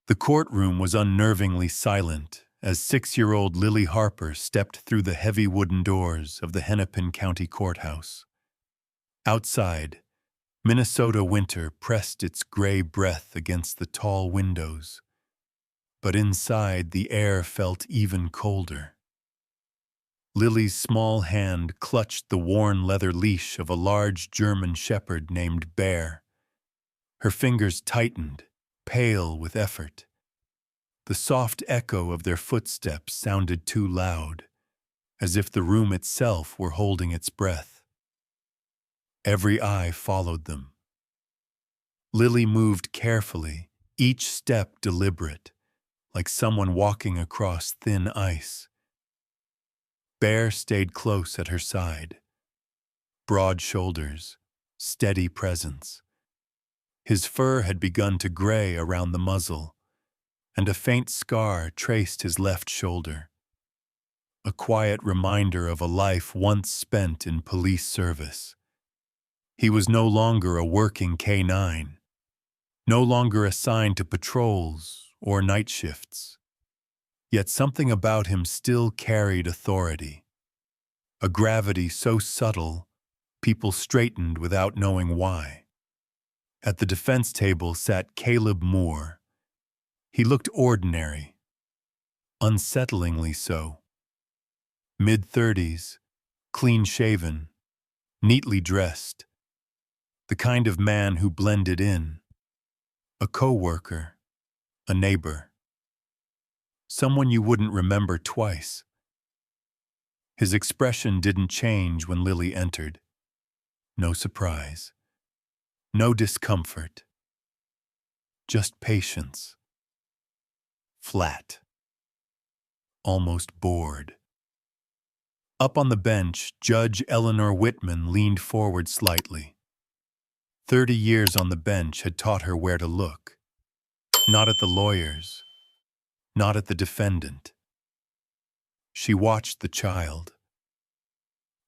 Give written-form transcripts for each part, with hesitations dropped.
The courtroom was unnervingly silent as 6-year-old Lily Harper stepped through the heavy wooden doors of the Hennepin County Courthouse. Outside, Minnesota winter pressed its gray breath against the tall windows, but inside the air felt even colder. Lily's small hand clutched the worn leather leash of a large German shepherd named Bear. Her fingers tightened, pale with effort. The soft echo of their footsteps sounded too loud, as if the room itself were holding its breath. Every eye followed them. Lily moved carefully, each step deliberate, like someone walking across thin ice. Bear stayed close at her side. Broad shoulders, steady presence. His fur had begun to gray around the muzzle, and a faint scar traced his left shoulder. A quiet reminder of a life once spent in police service. He was no longer a working K-9, no longer assigned to patrols or night shifts. Yet something about him still carried authority. A gravity so subtle, people straightened without knowing why. At the defense table sat Caleb Moore. He looked ordinary, unsettlingly so. Mid-30s, clean-shaven, neatly dressed. The kind of man who blended in. A co-worker, a neighbor. Someone you wouldn't remember twice. His expression didn't change when Lily entered. No surprise. No discomfort. Just patience. Flat. Almost bored. Up on the bench, Judge Eleanor Whitman leaned forward slightly. 30 years on the bench had taught her where to look. Not at the lawyers. Not at the defendant. She watched the child.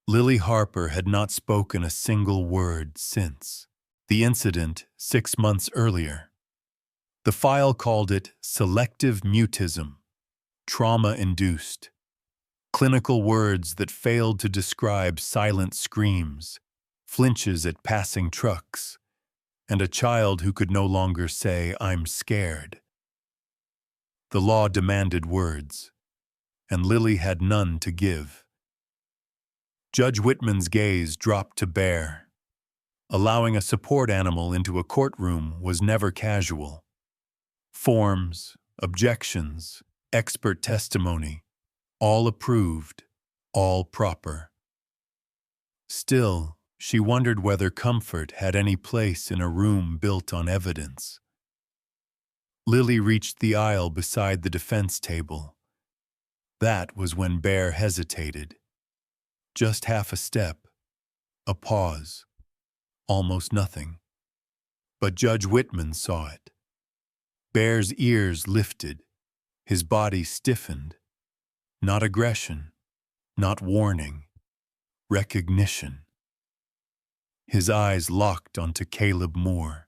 Lily Harper had not spoken a single word since the incident 6 months earlier. The file called it selective mutism, trauma-induced. Clinical words that failed to describe silent screams, flinches at passing trucks, and a child who could no longer say, "I'm scared." The law demanded words, and Lily had none to give. Judge Whitman's gaze dropped to Bear. Allowing a support animal into a courtroom was never casual. Forms, objections, expert testimony, all approved, all proper. Still, she wondered whether comfort had any place in a room built on evidence. Lily reached the aisle beside the defense table. That was when Bear hesitated. Just half a step, a pause, almost nothing. But Judge Whitman saw it. Bear's ears lifted, his body stiffened. Not aggression, not warning, recognition. His eyes locked onto Caleb Moore.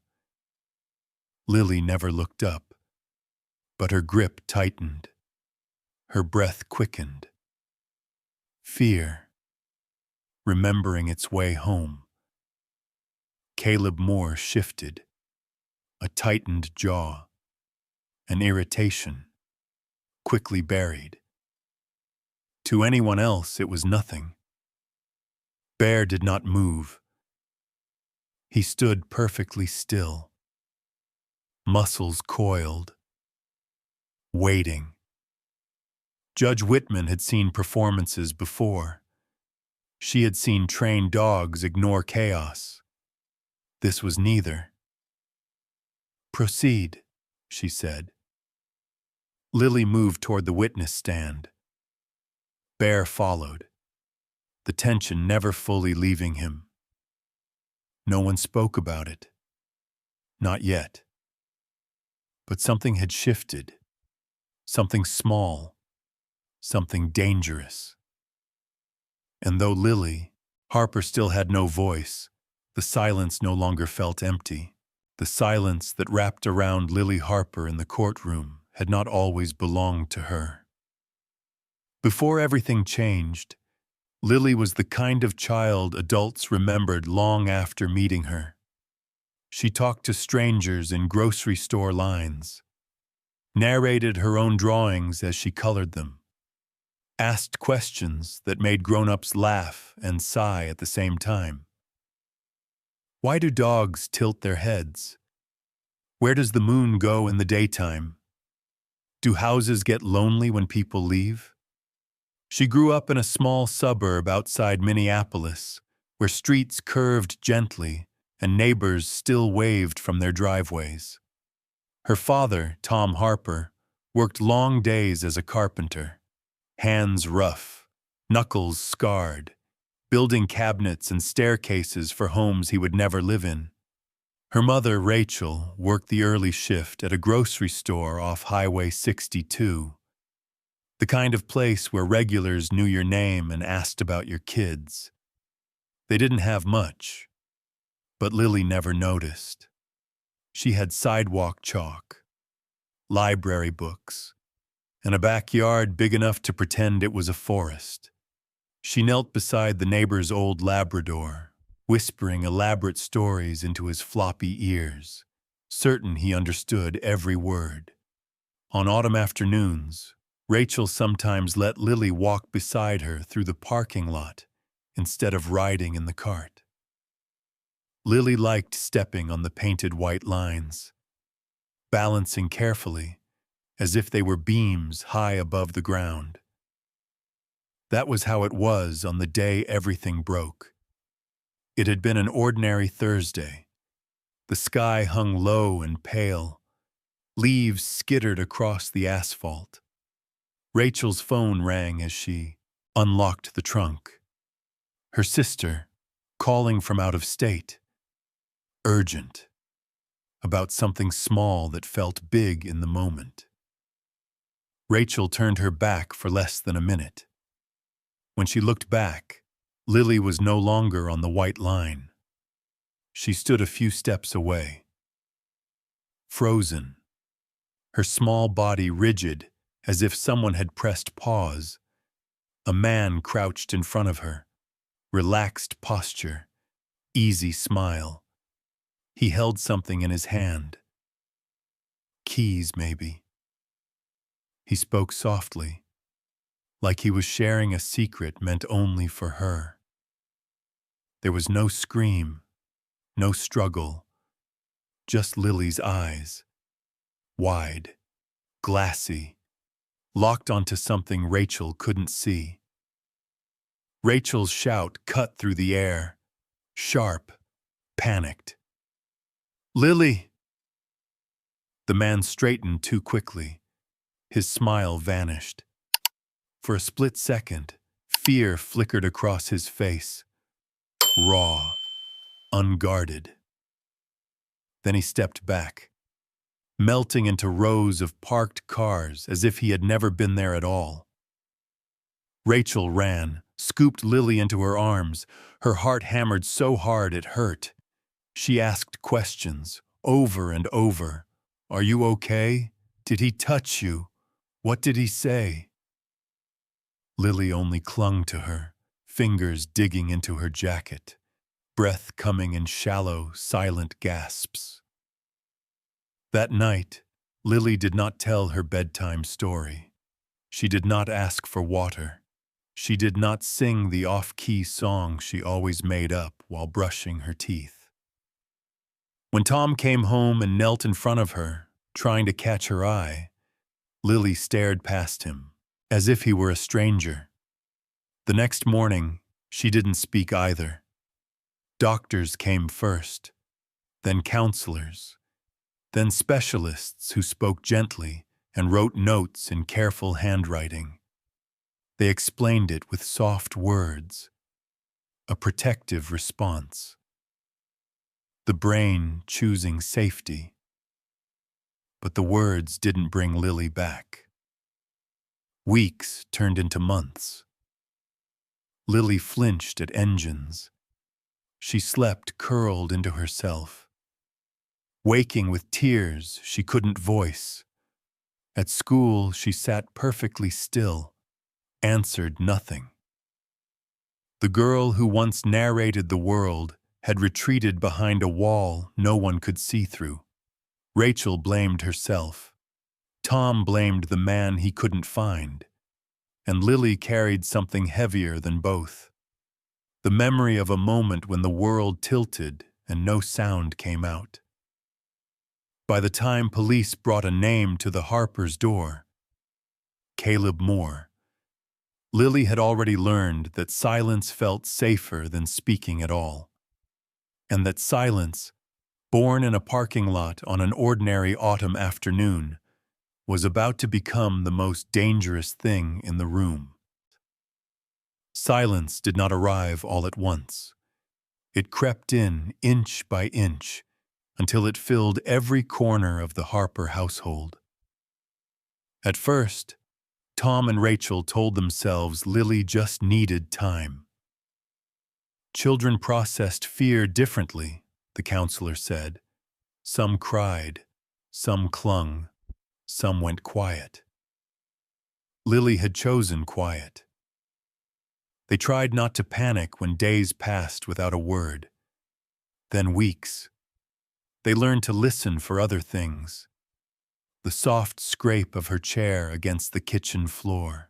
Lily never looked up, but her grip tightened. Her breath quickened. Fear, remembering its way home. Caleb Moore shifted, a tightened jaw, an irritation, quickly buried. To anyone else, it was nothing. Bear did not move. He stood perfectly still, muscles coiled, waiting. Judge Whitman had seen performances before. She had seen trained dogs ignore chaos. This was neither. "Proceed," she said. Lily moved toward the witness stand. Bear followed, the tension never fully leaving him. No one spoke about it. Not yet. But something had shifted. Something small. Something dangerous. And though Lily, Harper still had no voice, the silence no longer felt empty. The silence that wrapped around Lily Harper in the courtroom had not always belonged to her. Before everything changed, Lily was the kind of child adults remembered long after meeting her. She talked to strangers in grocery store lines, narrated her own drawings as she colored them, asked questions that made grown-ups laugh and sigh at the same time. Why do dogs tilt their heads? Where does the moon go in the daytime? Do houses get lonely when people leave? She grew up in a small suburb outside Minneapolis, where streets curved gently and neighbors still waved from their driveways. Her father, Tom Harper, worked long days as a carpenter, hands rough, knuckles scarred, building cabinets and staircases for homes he would never live in. Her mother, Rachel, worked the early shift at a grocery store off Highway 62, the kind of place where regulars knew your name and asked about your kids. They didn't have much, but Lily never noticed. She had sidewalk chalk, library books, and a backyard big enough to pretend it was a forest. She knelt beside the neighbor's old Labrador, whispering elaborate stories into his floppy ears, certain he understood every word. On autumn afternoons, Rachel sometimes let Lily walk beside her through the parking lot instead of riding in the cart. Lily liked stepping on the painted white lines, balancing carefully as if they were beams high above the ground. That was how it was on the day everything broke. It had been an ordinary Thursday. The sky hung low and pale. Leaves skittered across the asphalt. Rachel's phone rang as she unlocked the trunk. Her sister, calling from out of state. Urgent. About something small that felt big in the moment. Rachel turned her back for less than a minute. When she looked back, Lily was no longer on the white line. She stood a few steps away. Frozen. Her small body rigid, as if someone had pressed pause. A man crouched in front of her. Relaxed posture. Easy smile. He held something in his hand. Keys, maybe. He spoke softly, like he was sharing a secret meant only for her. There was no scream, no struggle, just Lily's eyes. Wide, glassy, locked onto something Rachel couldn't see. Rachel's shout cut through the air, sharp, panicked. "Lily!" The man straightened too quickly. His smile vanished. For a split second, fear flickered across his face. Raw, unguarded. Then he stepped back, melting into rows of parked cars as if he had never been there at all. Rachel ran, scooped Lily into her arms, her heart hammered so hard it hurt. She asked questions, over and over. "Are you okay? Did he touch you? What did he say?" Lily only clung to her, fingers digging into her jacket, breath coming in shallow, silent gasps. That night, Lily did not tell her bedtime story. She did not ask for water. She did not sing the off-key song she always made up while brushing her teeth. When Tom came home and knelt in front of her, trying to catch her eye, Lily stared past him, as if he were a stranger. The next morning, she didn't speak either. Doctors came first, then counselors, then specialists who spoke gently and wrote notes in careful handwriting. They explained it with soft words, a protective response. The brain choosing safety. But the words didn't bring Lily back. Weeks turned into months. Lily flinched at engines. She slept curled into herself. waking with tears she couldn't voice. At school, she sat perfectly still, answered nothing. The girl who once narrated the world had retreated behind a wall no one could see through. Rachel blamed herself. Tom blamed the man he couldn't find. And Lily carried something heavier than both. The memory of a moment when the world tilted and no sound came out. By the time police brought a name to the Harpers' door, Caleb Moore, Lily had already learned that silence felt safer than speaking at all. And that silence, born in a parking lot on an ordinary autumn afternoon, was about to become the most dangerous thing in the room. Silence did not arrive all at once. It crept in inch by inch until it filled every corner of the Harper household. At first, Tom and Rachel told themselves Lily just needed time. Children processed fear differently, the counselor said. Some cried, some clung, some went quiet. Lily had chosen quiet. They tried not to panic when days passed without a word. Then weeks. They learned to listen for other things. The soft scrape of her chair against the kitchen floor.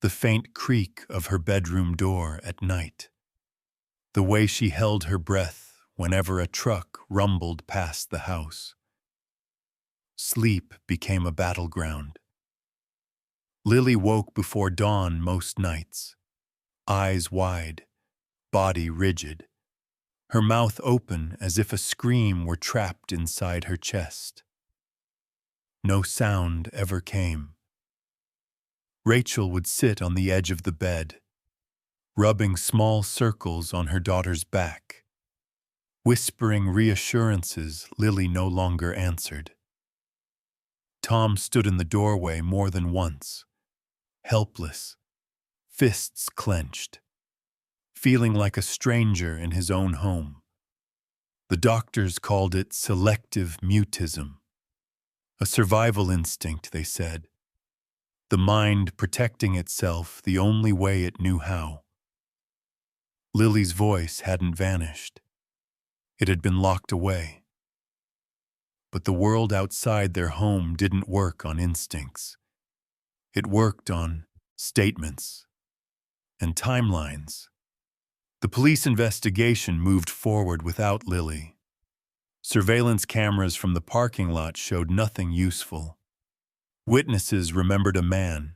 The faint creak of her bedroom door at night. The way she held her breath whenever a truck rumbled past the house. Sleep became a battleground. Lily woke before dawn most nights, eyes wide, body rigid, her mouth open as if a scream were trapped inside her chest. No sound ever came. Rachel would sit on the edge of the bed, rubbing small circles on her daughter's back, whispering reassurances Lily no longer answered. Tom stood in the doorway more than once, helpless, fists clenched, feeling like a stranger in his own home. The doctors called it selective mutism, a survival instinct, they said, the mind protecting itself the only way it knew how. Lily's voice hadn't vanished. It had been locked away. But the world outside their home didn't work on instincts. It worked on statements and timelines. The police investigation moved forward without Lily. Surveillance cameras from the parking lot showed nothing useful. Witnesses remembered a man,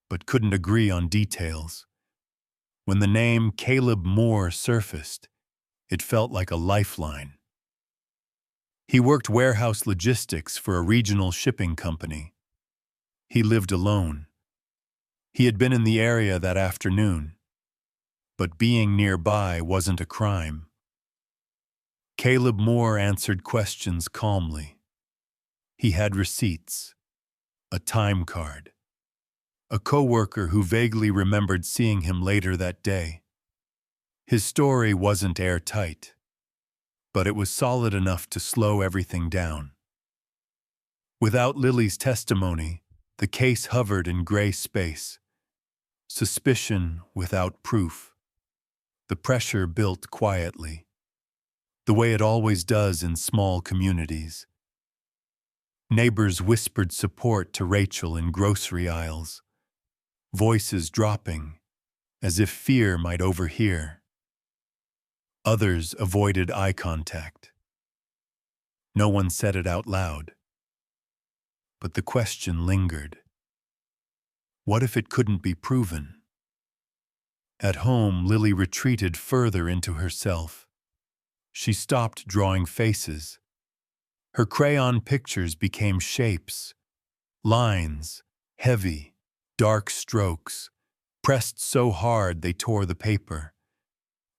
but couldn't agree on details. When the name Caleb Moore surfaced, it felt like a lifeline. He worked warehouse logistics for a regional shipping company. He lived alone. He had been in the area that afternoon, but being nearby wasn't a crime. Caleb Moore answered questions calmly. He had receipts, a time card, a coworker who vaguely remembered seeing him later that day. His story wasn't airtight, but it was solid enough to slow everything down. Without Lily's testimony, the case hovered in gray space. Suspicion without proof. The pressure built quietly, the way it always does in small communities. Neighbors whispered support to Rachel in grocery aisles, voices dropping, as if fear might overhear. Others avoided eye contact. No one said it out loud. But the question lingered. What if it couldn't be proven? At home, Lily retreated further into herself. She stopped drawing faces. Her crayon pictures became shapes, lines, heavy, dark strokes, pressed so hard they tore the paper.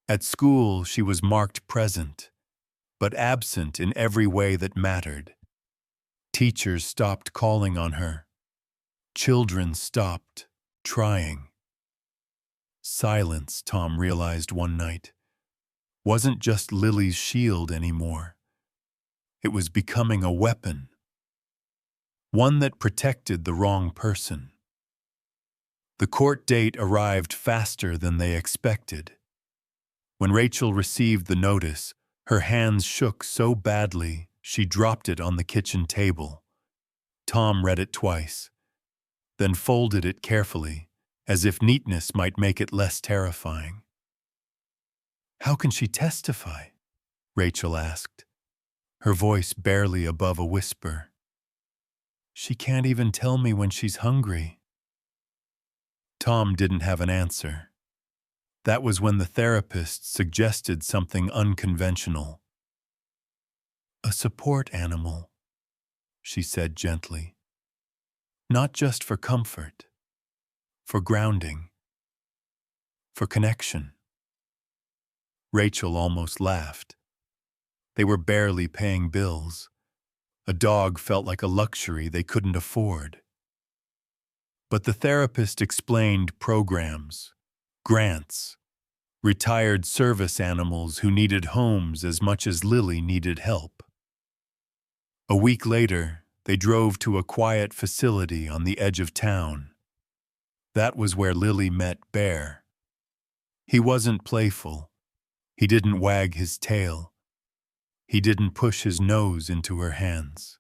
At school, she was marked present, but absent in every way that mattered. Teachers stopped calling on her. Children stopped trying. Silence, Tom realized one night, wasn't just Lily's shield anymore. It was becoming a weapon, one that protected the wrong person. The court date arrived faster than they expected. When Rachel received the notice, her hands shook so badly she dropped it on the kitchen table. Tom read it twice, then folded it carefully, as if neatness might make it less terrifying. "How can she testify?" Rachel asked, her voice barely above a whisper. "She can't even tell me when she's hungry." Tom didn't have an answer. That was when the therapist suggested something unconventional. "A support animal," she said gently. "Not just for comfort, for grounding, for connection." Rachel almost laughed. They were barely paying bills. A dog felt like a luxury they couldn't afford. But the therapist explained programs, grants, retired service animals who needed homes as much as Lily needed help. A week later, they drove to a quiet facility on the edge of town. That was where Lily met Bear. He wasn't playful. He didn't wag his tail. He didn't push his nose into her hands.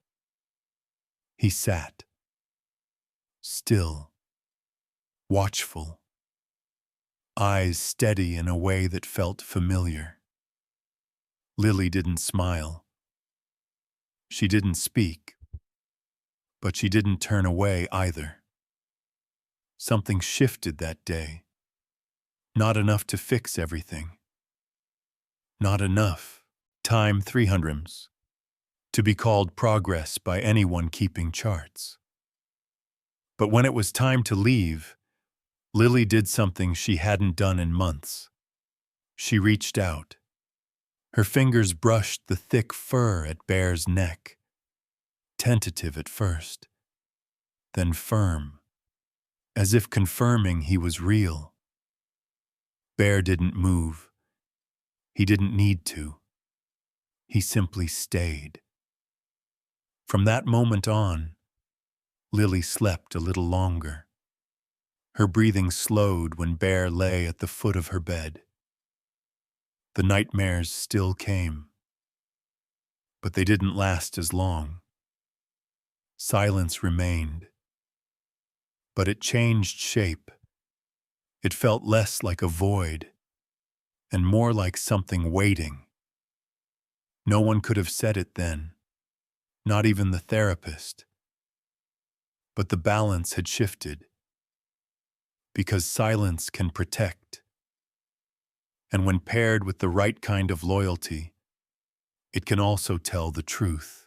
He sat, still, watchful, eyes steady in a way that felt familiar. Lily didn't smile. She didn't speak, but she didn't turn away either. Something shifted that day. Not enough to fix everything. Not enough. Time 300s. To be called progress by anyone keeping charts. But when it was time to leave, Lily did something she hadn't done in months. She reached out. Her fingers brushed the thick fur at Bear's neck. Tentative at first, then firm, as if confirming he was real. Bear didn't move. He didn't need to. He simply stayed. From that moment on, Lily slept a little longer. Her breathing slowed when Bear lay at the foot of her bed. The nightmares still came, but they didn't last as long. Silence remained, but it changed shape. It felt less like a void and more like something waiting. No one could have said it then, not even the therapist. But the balance had shifted, because silence can protect. And when paired with the right kind of loyalty, it can also tell the truth,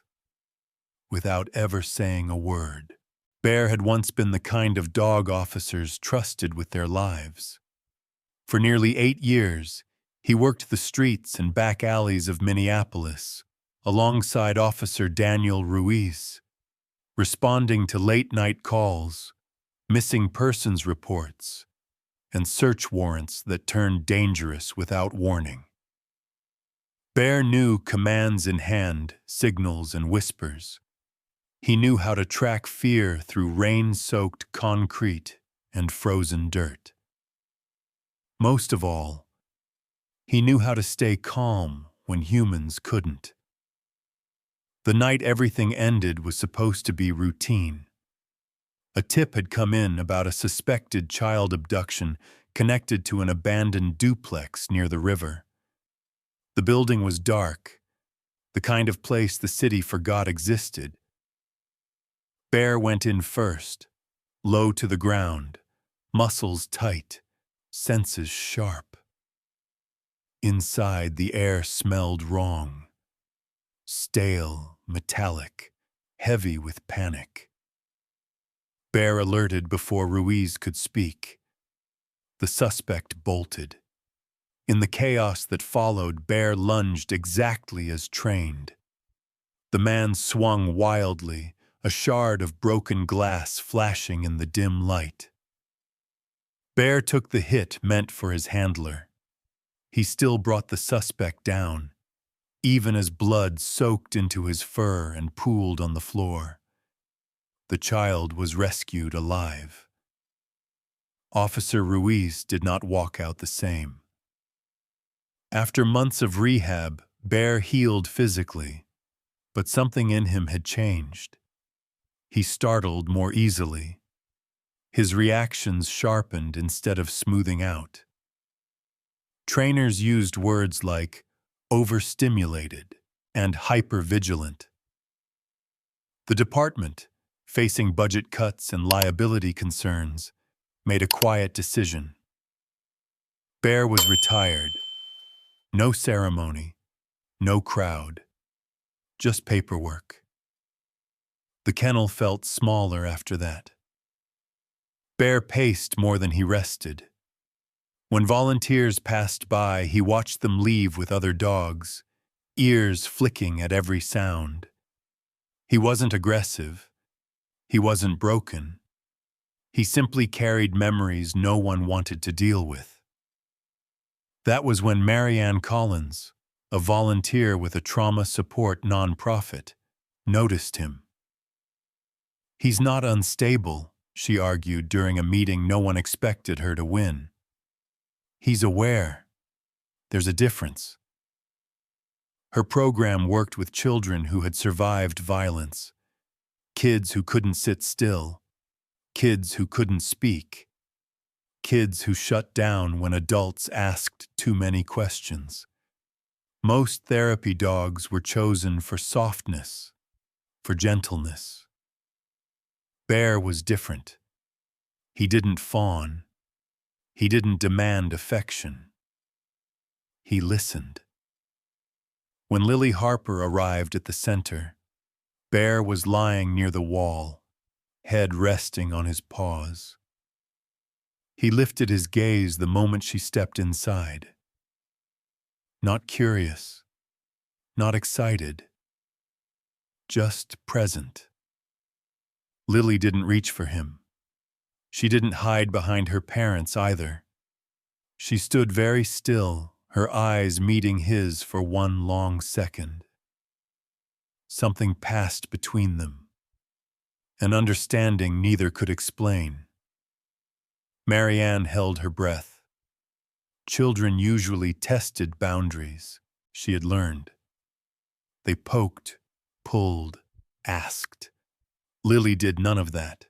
without ever saying a word. Bear had once been the kind of dog officers trusted with their lives. For nearly 8 years, he worked the streets and back alleys of Minneapolis, alongside Officer Daniel Ruiz, responding to late-night calls, missing persons reports, and search warrants that turned dangerous without warning. Bear knew commands in hand, signals and whispers. He knew how to track fear through rain-soaked concrete and frozen dirt. Most of all, he knew how to stay calm when humans couldn't. The night everything ended was supposed to be routine. A tip had come in about a suspected child abduction connected to an abandoned duplex near the river. The building was dark, the kind of place the city forgot existed. Bear went in first, low to the ground, muscles tight, senses sharp. Inside, the air smelled wrong. Stale, metallic, heavy with panic. Bear alerted before Ruiz could speak. The suspect bolted. In the chaos that followed, Bear lunged exactly as trained. The man swung wildly, a shard of broken glass flashing in the dim light. Bear took the hit meant for his handler. He still brought the suspect down, even as blood soaked into his fur and pooled on the floor. The child was rescued alive. Officer Ruiz did not walk out the same. After months of rehab, Bear healed physically, but something in him had changed. He startled more easily. His reactions sharpened instead of smoothing out. Trainers used words like overstimulated and hypervigilant. The department, facing budget cuts and liability concerns, made a quiet decision. Bear was retired. No ceremony, no crowd, just paperwork. The kennel felt smaller after that. Bear paced more than he rested. When volunteers passed by, he watched them leave with other dogs, ears flicking at every sound. He wasn't aggressive. He wasn't broken. He simply carried memories no one wanted to deal with. That was when Marianne Collins, a volunteer with a trauma support nonprofit, noticed him. "He's not unstable," she argued during a meeting no one expected her to win. "He's aware. There's a difference." Her program worked with children who had survived violence, kids who couldn't sit still, kids who couldn't speak, kids who shut down when adults asked too many questions. Most therapy dogs were chosen for softness, for gentleness. Bear was different. He didn't fawn. He didn't demand affection. He listened. When Lily Harper arrived at the center, Bear was lying near the wall, head resting on his paws. He lifted his gaze the moment she stepped inside. Not curious, not excited, just present. Lily didn't reach for him. She didn't hide behind her parents either. She stood very still, her eyes meeting his for one long second. Something passed between them, an understanding neither could explain. Marianne held her breath. Children usually tested boundaries, she had learned. They poked, pulled, asked. Lily did none of that.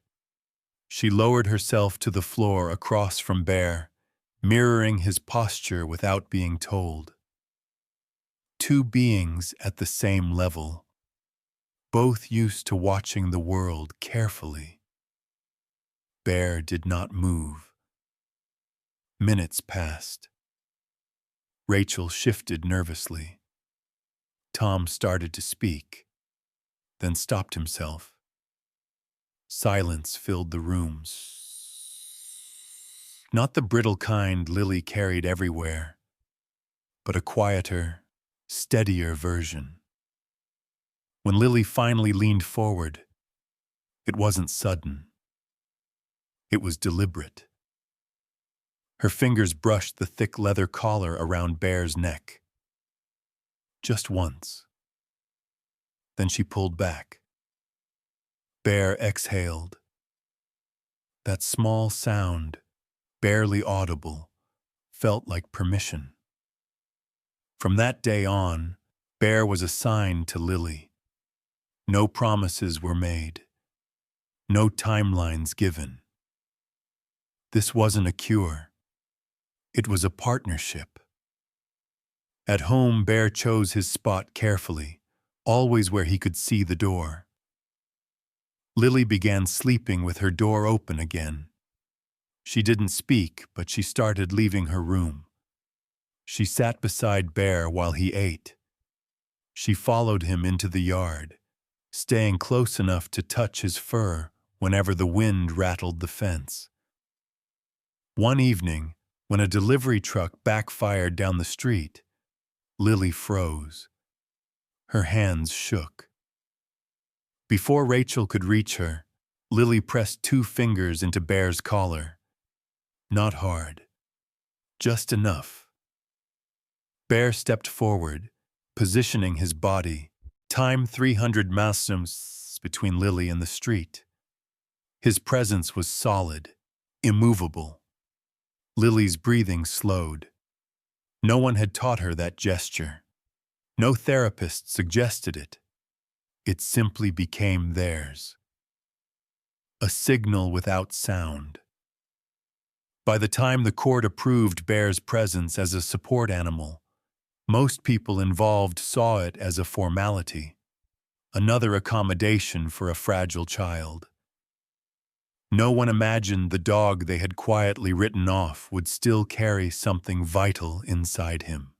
She lowered herself to the floor across from Bear, mirroring his posture without being told. Two beings at the same level, both used to watching the world carefully. Bear did not move. Minutes passed. Rachel shifted nervously. Tom started to speak, then stopped himself. Silence filled the rooms. Not the brittle kind Lily carried everywhere, but a quieter, steadier version. When Lily finally leaned forward, it wasn't sudden. It was deliberate. Her fingers brushed the thick leather collar around Bear's neck. Just once. Then she pulled back. Bear exhaled. That small sound, barely audible, felt like permission. From that day on, Bear was assigned to Lily. No promises were made. No timelines given. This wasn't a cure. It was a partnership. At home, Bear chose his spot carefully, always where he could see the door. Lily began sleeping with her door open again. She didn't speak, but she started leaving her room. She sat beside Bear while he ate. She followed him into the yard, staying close enough to touch his fur whenever the wind rattled the fence. One evening, when a delivery truck backfired down the street, Lily froze. Her hands shook. Before Rachel could reach her, Lily pressed 2 fingers into Bear's collar. Not hard. Just enough. Bear stepped forward, positioning his body, time 300 miles between Lily and the street. His presence was solid, immovable. Lily's breathing slowed. No one had taught her that gesture. No therapist suggested it. It simply became theirs. A signal without sound. By the time the court approved Bear's presence as a support animal, most people involved saw it as a formality, another accommodation for a fragile child. No one imagined the dog they had quietly written off would still carry something vital inside him.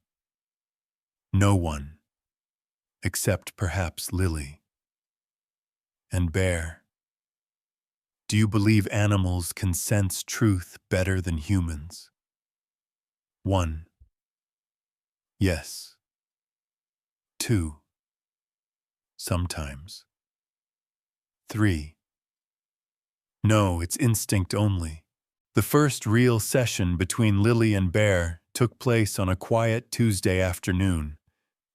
No one, except perhaps Lily. And Bear. Do you believe animals can sense truth better than humans? 1. Yes. 2. Sometimes. 3. No, it's instinct only. The first real session between Lily and Bear took place on a quiet Tuesday afternoon,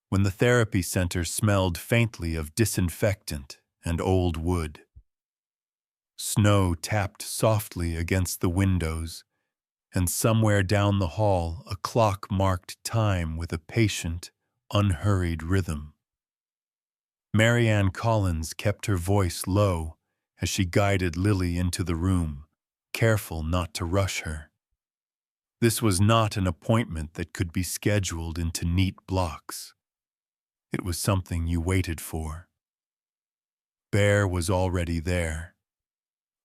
when the therapy center smelled faintly of disinfectant and old wood. Snow tapped softly against the windows, and somewhere down the hall a clock marked time with a patient, unhurried rhythm. Marianne Collins kept her voice low as she guided Lily into the room, careful not to rush her. This was not an appointment that could be scheduled into neat blocks. It was something you waited for. Bear was already there.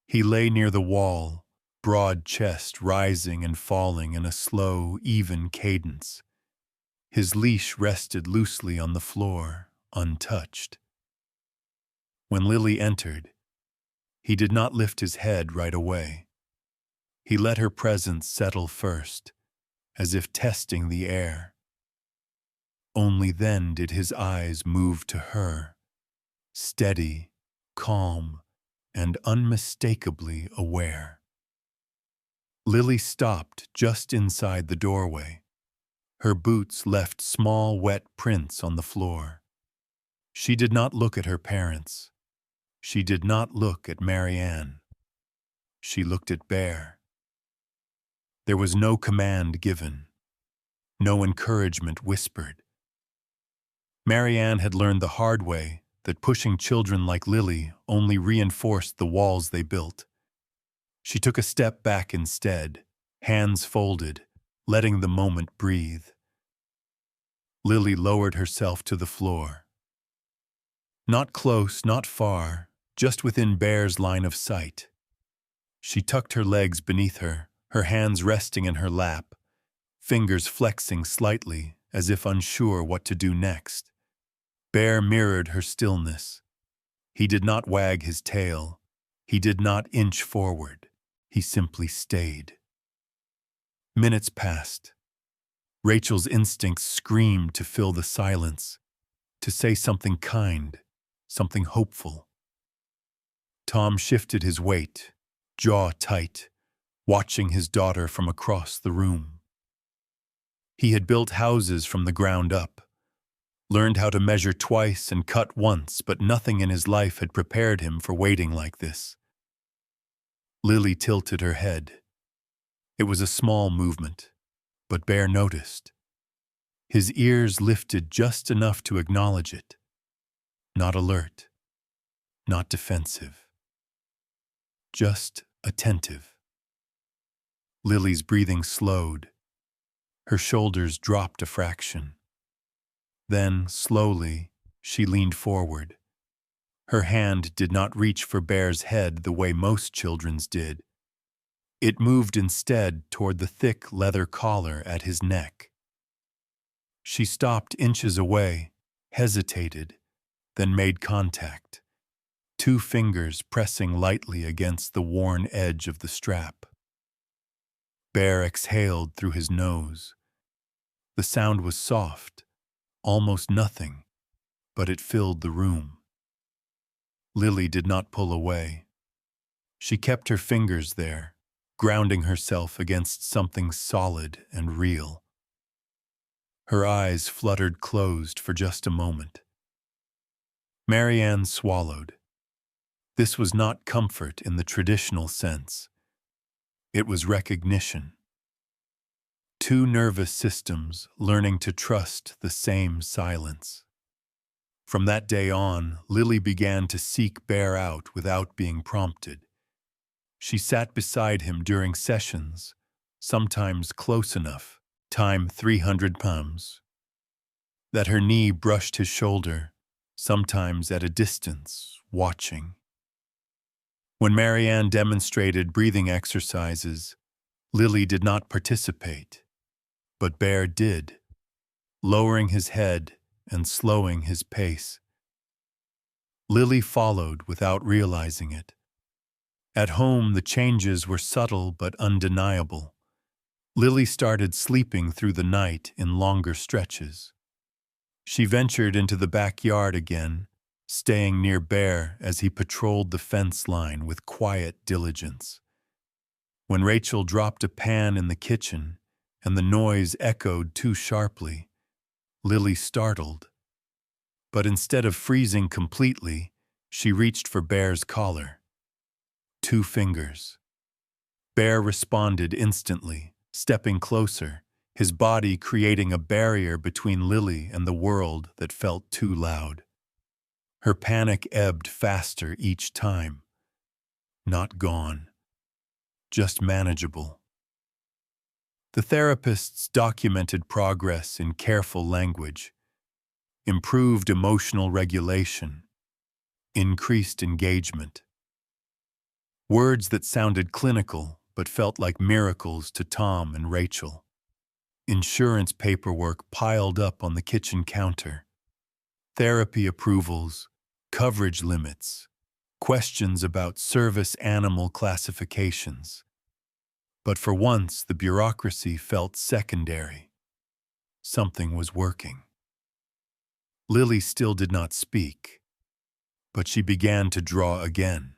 He lay near the wall, broad chest rising and falling in a slow, even cadence. His leash rested loosely on the floor, untouched. When Lily entered, he did not lift his head right away. He let her presence settle first, as if testing the air. Only then did his eyes move to her, steady, calm, and unmistakably aware. Lily stopped just inside the doorway. Her boots left small, wet prints on the floor. She did not look at her parents. She did not look at Marianne. She looked at Bear. There was no command given, no encouragement whispered. Marianne had learned the hard way that pushing children like Lily only reinforced the walls they built. She took a step back instead, hands folded, letting the moment breathe. Lily lowered herself to the floor. Not close, not far, just within Bear's line of sight. She tucked her legs beneath her, her hands resting in her lap, fingers flexing slightly as if unsure what to do next. Bear mirrored her stillness. He did not wag his tail. He did not inch forward. He simply stayed. Minutes passed. Rachel's instincts screamed to fill the silence, to say something kind, something hopeful. Tom shifted his weight, jaw tight, watching his daughter from across the room. He had built houses from the ground up, learned how to measure twice and cut once, but nothing in his life had prepared him for waiting like this. Lily tilted her head. It was a small movement, but Bear noticed. His ears lifted just enough to acknowledge it. Not alert, not defensive, just attentive. Lily's breathing slowed. Her shoulders dropped a fraction. Then, slowly, she leaned forward. Her hand did not reach for Bear's head the way most children's did. It moved instead toward the thick leather collar at his neck. She stopped inches away, hesitated, then made contact, 2 fingers pressing lightly against the worn edge of the strap. Bear exhaled through his nose. The sound was soft, almost nothing, but it filled the room. Lily did not pull away. She kept her fingers there, grounding herself against something solid and real. Her eyes fluttered closed for just a moment. Marianne swallowed. This was not comfort in the traditional sense. It was recognition. Two nervous systems learning to trust the same silence. From that day on, Lily began to seek Bear out without being prompted. She sat beside him during sessions, sometimes close enough, time 300 pounds, that her knee brushed his shoulder, sometimes at a distance, watching. When Marianne demonstrated breathing exercises, Lily did not participate, but Bear did, lowering his head and slowing his pace. Lily followed without realizing it. At home, the changes were subtle but undeniable. Lily started sleeping through the night in longer stretches. She ventured into the backyard again, staying near Bear as he patrolled the fence line with quiet diligence. When Rachel dropped a pan in the kitchen and the noise echoed too sharply, Lily startled. But instead of freezing completely, she reached for Bear's collar. 2 fingers. Bear responded instantly, stepping closer, his body creating a barrier between Lily and the world that felt too loud. Her panic ebbed faster each time. Not gone, just manageable. The therapists documented progress in careful language, improved emotional regulation, increased engagement. Words that sounded clinical but felt like miracles to Tom and Rachel. Insurance paperwork piled up on the kitchen counter. Therapy approvals, coverage limits, questions about service animal classifications. But for once, the bureaucracy felt secondary. Something was working. Lily still did not speak, but she began to draw again.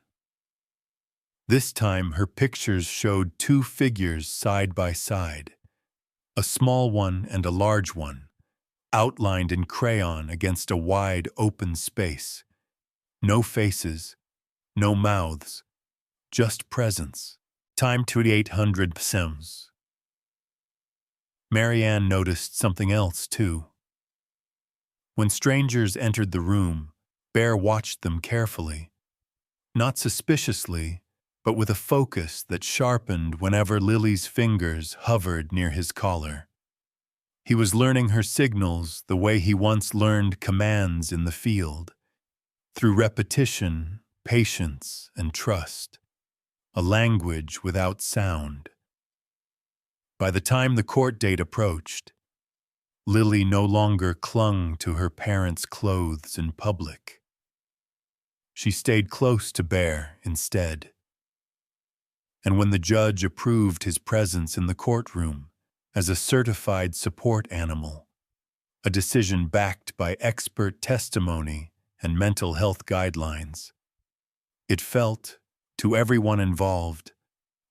This time, her pictures showed 2 figures side by side, a small one and a large one, outlined in crayon against a wide, open space. No faces, no mouths, just presence. Time 2800 psems. Marianne noticed something else, too. When strangers entered the room, Bear watched them carefully, not suspiciously, but with a focus that sharpened whenever Lily's fingers hovered near his collar. He was learning her signals the way he once learned commands in the field, through repetition, patience, and trust, a language without sound. By the time the court date approached, Lily no longer clung to her parents' clothes in public. She stayed close to Bear instead. And when the judge approved his presence in the courtroom as a certified support animal, a decision backed by expert testimony and mental health guidelines, it felt, to everyone involved,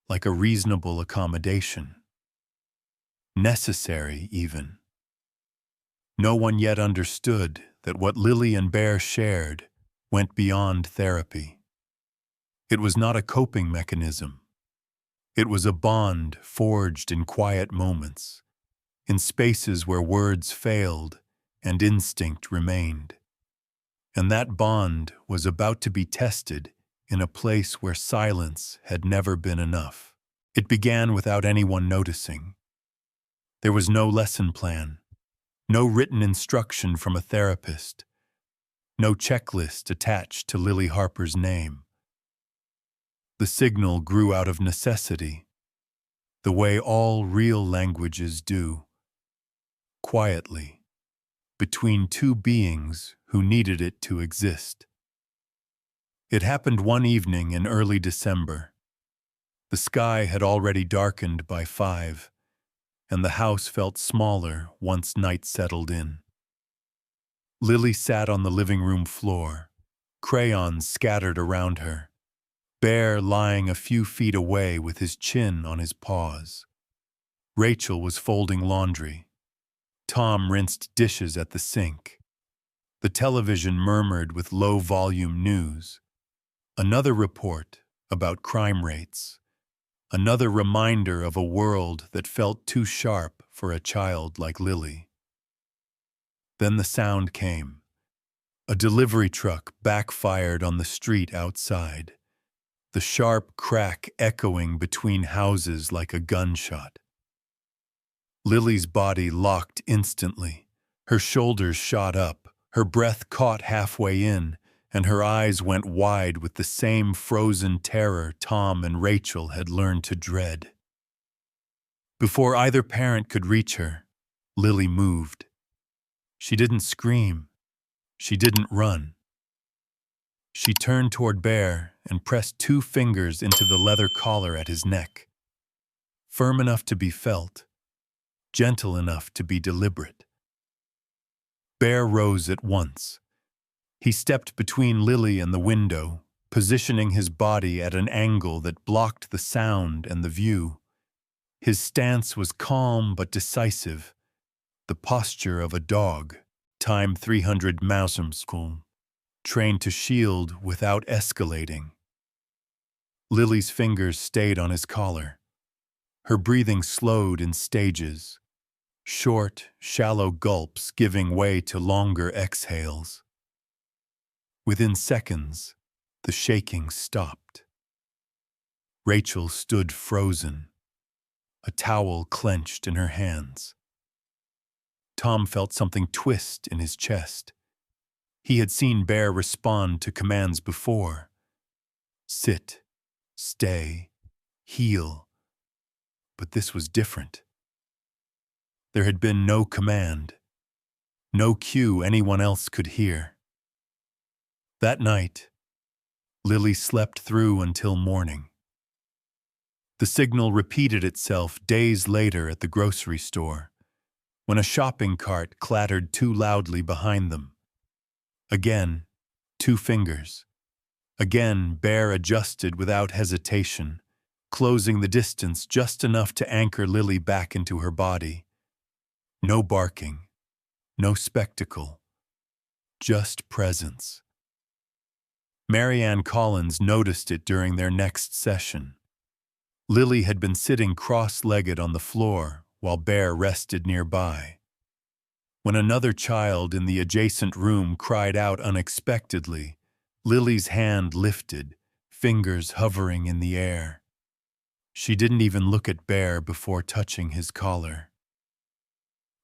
like a reasonable accommodation. Necessary, even. No one yet understood that what Lily and Bear shared went beyond therapy. It was not a coping mechanism. It was a bond forged in quiet moments, in spaces where words failed and instinct remained. And that bond was about to be tested in a place where silence had never been enough. It began without anyone noticing. There was no lesson plan, no written instruction from a therapist, no checklist attached to Lily Harper's name. The signal grew out of necessity, the way all real languages do, quietly, between 2 beings who needed it to exist. It happened one evening in early December. The sky had already darkened by 5, and the house felt smaller once night settled in. Lily sat on the living room floor, crayons scattered around her, Bear lying a few feet away with his chin on his paws. Rachel was folding laundry. Tom rinsed dishes at the sink. The television murmured with low-volume news. Another report about crime rates. Another reminder of a world that felt too sharp for a child like Lily. Then the sound came. A delivery truck backfired on the street outside, the sharp crack echoing between houses like a gunshot. Lily's body locked instantly. Her shoulders shot up, her breath caught halfway in, and her eyes went wide with the same frozen terror Tom and Rachel had learned to dread. Before either parent could reach her, Lily moved. She didn't scream. She didn't run. She turned toward Bear and pressed 2 fingers into the leather collar at his neck. Firm enough to be felt, gentle enough to be deliberate. Bear rose at once. He stepped between Lily and the window, positioning his body at an angle that blocked the sound and the view. His stance was calm but decisive, the posture of a dog, time 300 Mausemskull, trained to shield without escalating. Lily's fingers stayed on his collar. Her breathing slowed in stages, short, shallow gulps giving way to longer exhales. Within seconds, the shaking stopped. Rachel stood frozen, a towel clenched in her hands. Tom felt something twist in his chest. He had seen Bear respond to commands before. Sit, stay, heal. But this was different. There had been no command, no cue anyone else could hear. That night, Lily slept through until morning. The signal repeated itself days later at the grocery store, when a shopping cart clattered too loudly behind them. Again, 2 fingers. Again, Bear adjusted without hesitation, closing the distance just enough to anchor Lily back into her body. No barking, no spectacle, just presence. Marianne Collins noticed it during their next session. Lily had been sitting cross-legged on the floor while Bear rested nearby. When another child in the adjacent room cried out unexpectedly, Lily's hand lifted, fingers hovering in the air. She didn't even look at Bear before touching his collar.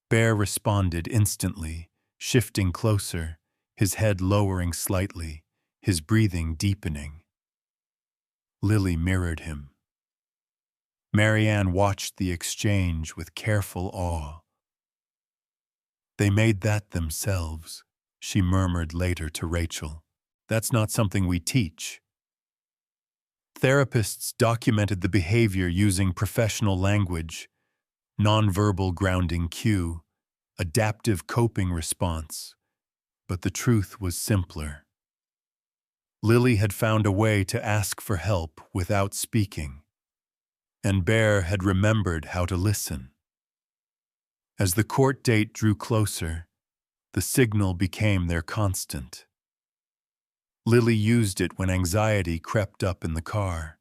Bear responded instantly, shifting closer, his head lowering slightly, his breathing deepening. Lily mirrored him. Marianne watched the exchange with careful awe. They made that themselves, she murmured later to Rachel. That's not something we teach. Therapists documented the behavior using professional language, nonverbal grounding cue, adaptive coping response. But the truth was simpler. Lily had found a way to ask for help without speaking, and Bear had remembered how to listen. As the court date drew closer, the signal became their constant. Lily used it when anxiety crept up in the car,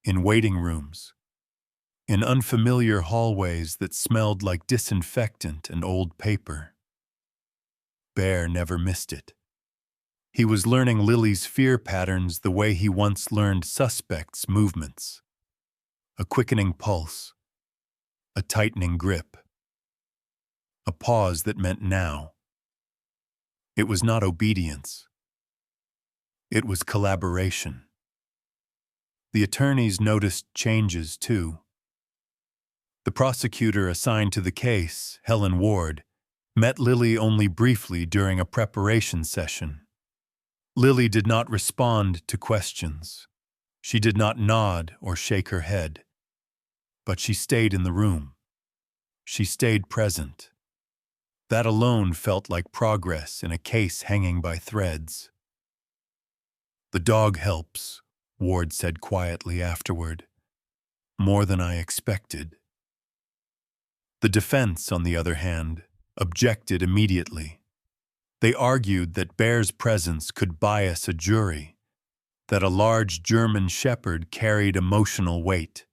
in waiting rooms, in unfamiliar hallways that smelled like disinfectant and old paper. Bear never missed it. He was learning Lily's fear patterns the way he once learned suspects' movements. A quickening pulse, a tightening grip, a pause that meant now. It was not obedience. It was collaboration. The attorneys noticed changes, too. The prosecutor assigned to the case, Helen Ward, met Lily only briefly during a preparation session. Lily did not respond to questions. She did not nod or shake her head. But she stayed in the room. She stayed present. That alone felt like progress in a case hanging by threads. "The dog helps," Ward said quietly afterward. "More than I expected." The defense, on the other hand, objected immediately. They argued that Bear's presence could bias a jury, that a large German shepherd carried emotional weight,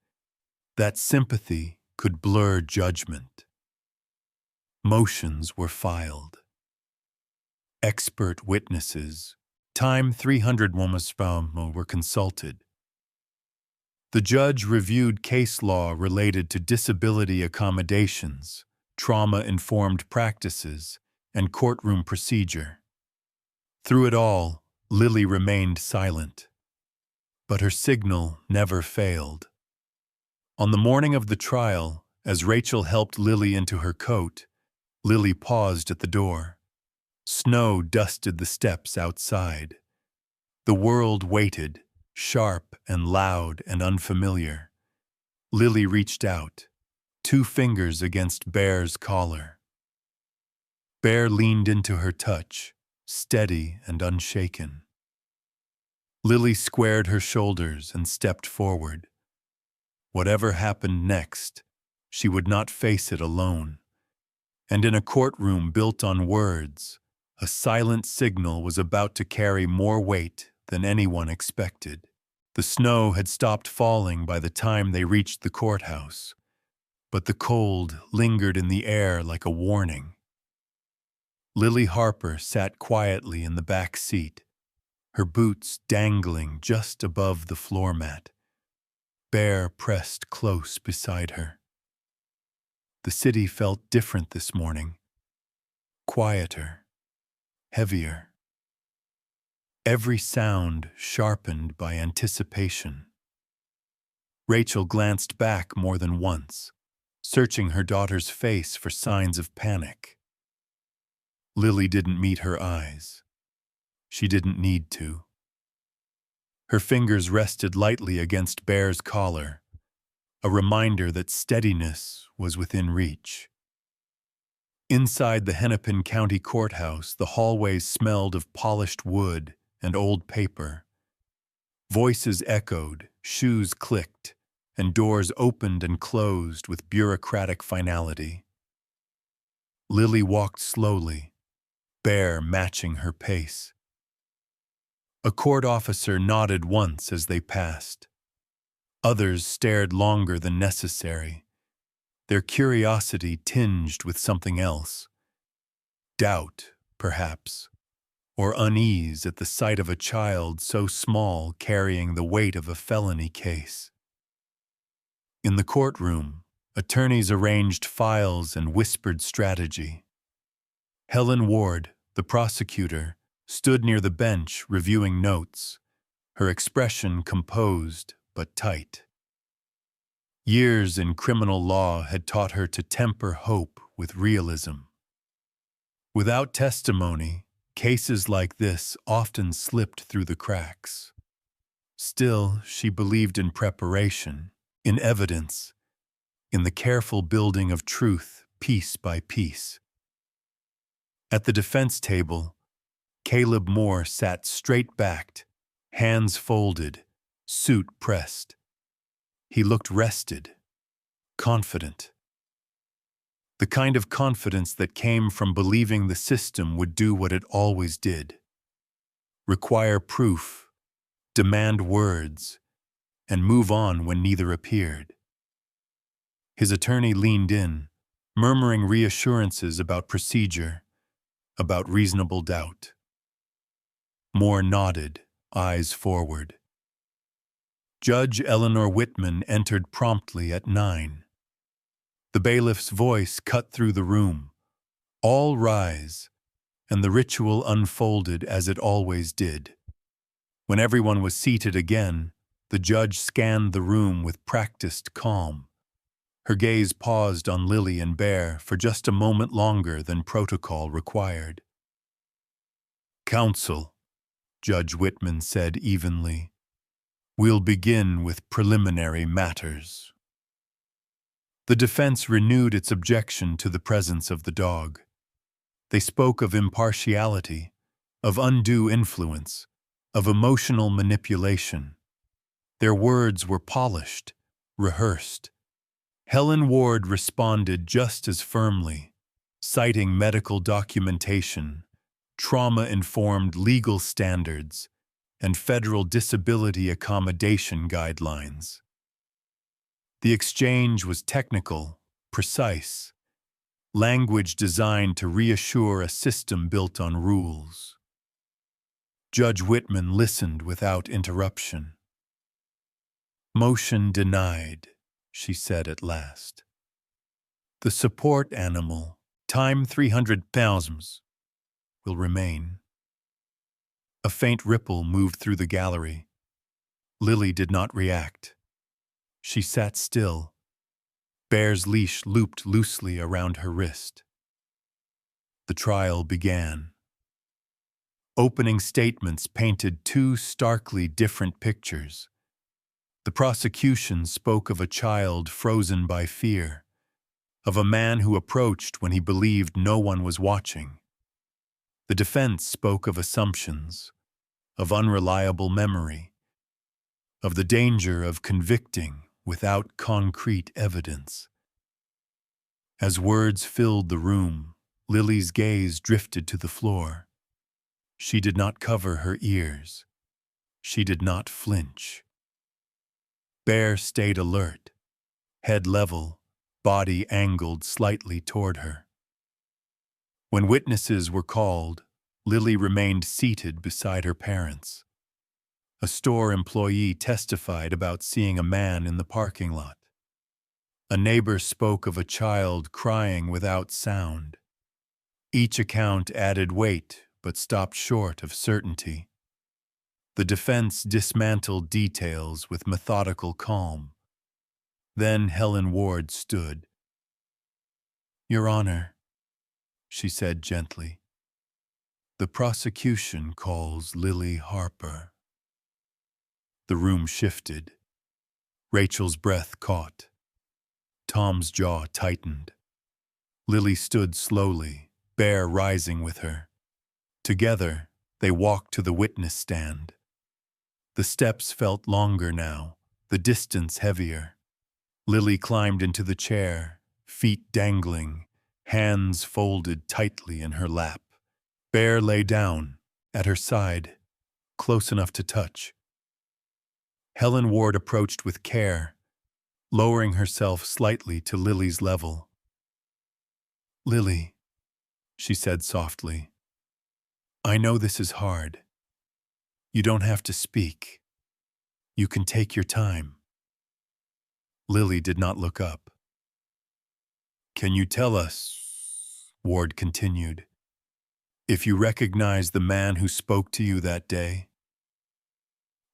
that sympathy could blur judgment. Motions were filed. Expert witnesses, time 300 were consulted. The judge reviewed case law related to disability accommodations, trauma-informed practices, and courtroom procedure. Through it all, Lily remained silent. But her signal never failed. On the morning of the trial, as Rachel helped Lily into her coat, Lily paused at the door. Snow dusted the steps outside. The world waited, sharp and loud and unfamiliar. Lily reached out, 2 fingers against Bear's collar. Bear leaned into her touch, steady and unshaken. Lily squared her shoulders and stepped forward. Whatever happened next, she would not face it alone. And in a courtroom built on words, a silent signal was about to carry more weight than anyone expected. The snow had stopped falling by the time they reached the courthouse, but the cold lingered in the air like a warning. Lily Harper sat quietly in the back seat, her boots dangling just above the floor mat. Bear pressed close beside her. The city felt different this morning, quieter, heavier. Every sound sharpened by anticipation. Rachel glanced back more than once, searching her daughter's face for signs of panic. Lily didn't meet her eyes. She didn't need to. Her fingers rested lightly against Bear's collar, a reminder that steadiness was within reach. Inside the Hennepin County Courthouse, the hallways smelled of polished wood and old paper. Voices echoed, shoes clicked, and doors opened and closed with bureaucratic finality. Lily walked slowly, Bear matching her pace. A court officer nodded once as they passed. Others stared longer than necessary, their curiosity tinged with something else. Doubt, perhaps, or unease at the sight of a child so small carrying the weight of a felony case. In the courtroom, attorneys arranged files and whispered strategy. Helen Ward, the prosecutor, stood near the bench reviewing notes, her expression composed but tight. Years in criminal law had taught her to temper hope with realism. Without testimony, cases like this often slipped through the cracks. Still, she believed in preparation, in evidence, in the careful building of truth piece by piece. At the defense table, Caleb Moore sat straight-backed, hands folded, suit pressed. He looked rested, confident. The kind of confidence that came from believing the system would do what it always did: require proof, demand words, and move on when neither appeared. His attorney leaned in, murmuring reassurances about procedure, about reasonable doubt. Moore nodded, eyes forward. Judge Eleanor Whitman entered promptly at 9. The bailiff's voice cut through the room. All rise, and the ritual unfolded as it always did. When everyone was seated again, the judge scanned the room with practiced calm. Her gaze paused on Lily and Bear for just a moment longer than protocol required. "Counsel," Judge Whitman said evenly, "we'll begin with preliminary matters." The defense renewed its objection to the presence of the dog. They spoke of impartiality, of undue influence, of emotional manipulation. Their words were polished, rehearsed. Helen Ward responded just as firmly, citing medical documentation, trauma-informed legal standards, and federal disability accommodation guidelines. The exchange was technical, precise, language designed to reassure a system built on rules. Judge Whitman listened without interruption. "Motion denied," she said at last. "The support animal, time 300 pounds, will remain." A faint ripple moved through the gallery. Lily did not react. She sat still, Bear's leash looped loosely around her wrist. The trial began. Opening statements painted two starkly different pictures. The prosecution spoke of a child frozen by fear, of a man who approached when he believed no one was watching. The defense spoke of assumptions, of unreliable memory, of the danger of convicting without concrete evidence. As words filled the room, Lily's gaze drifted to the floor. She did not cover her ears. She did not flinch. Bear stayed alert, head level, body angled slightly toward her. When witnesses were called, Lily remained seated beside her parents. A store employee testified about seeing a man in the parking lot. A neighbor spoke of a child crying without sound. Each account added weight but stopped short of certainty. The defense dismantled details with methodical calm. Then Helen Ward stood. "Your Honor," she said gently, "the prosecution calls Lily Harper." The room shifted. Rachel's breath caught. Tom's jaw tightened. Lily stood slowly, Bear rising with her. Together, they walked to the witness stand. The steps felt longer now, the distance heavier. Lily climbed into the chair, feet dangling, hands folded tightly in her lap. Bear lay down, at her side, close enough to touch. Helen Ward approached with care, lowering herself slightly to Lily's level. "Lily," she said softly, "I know this is hard. You don't have to speak. You can take your time." Lily did not look up. "Can you tell us," Ward continued, "if you recognize the man who spoke to you that day?"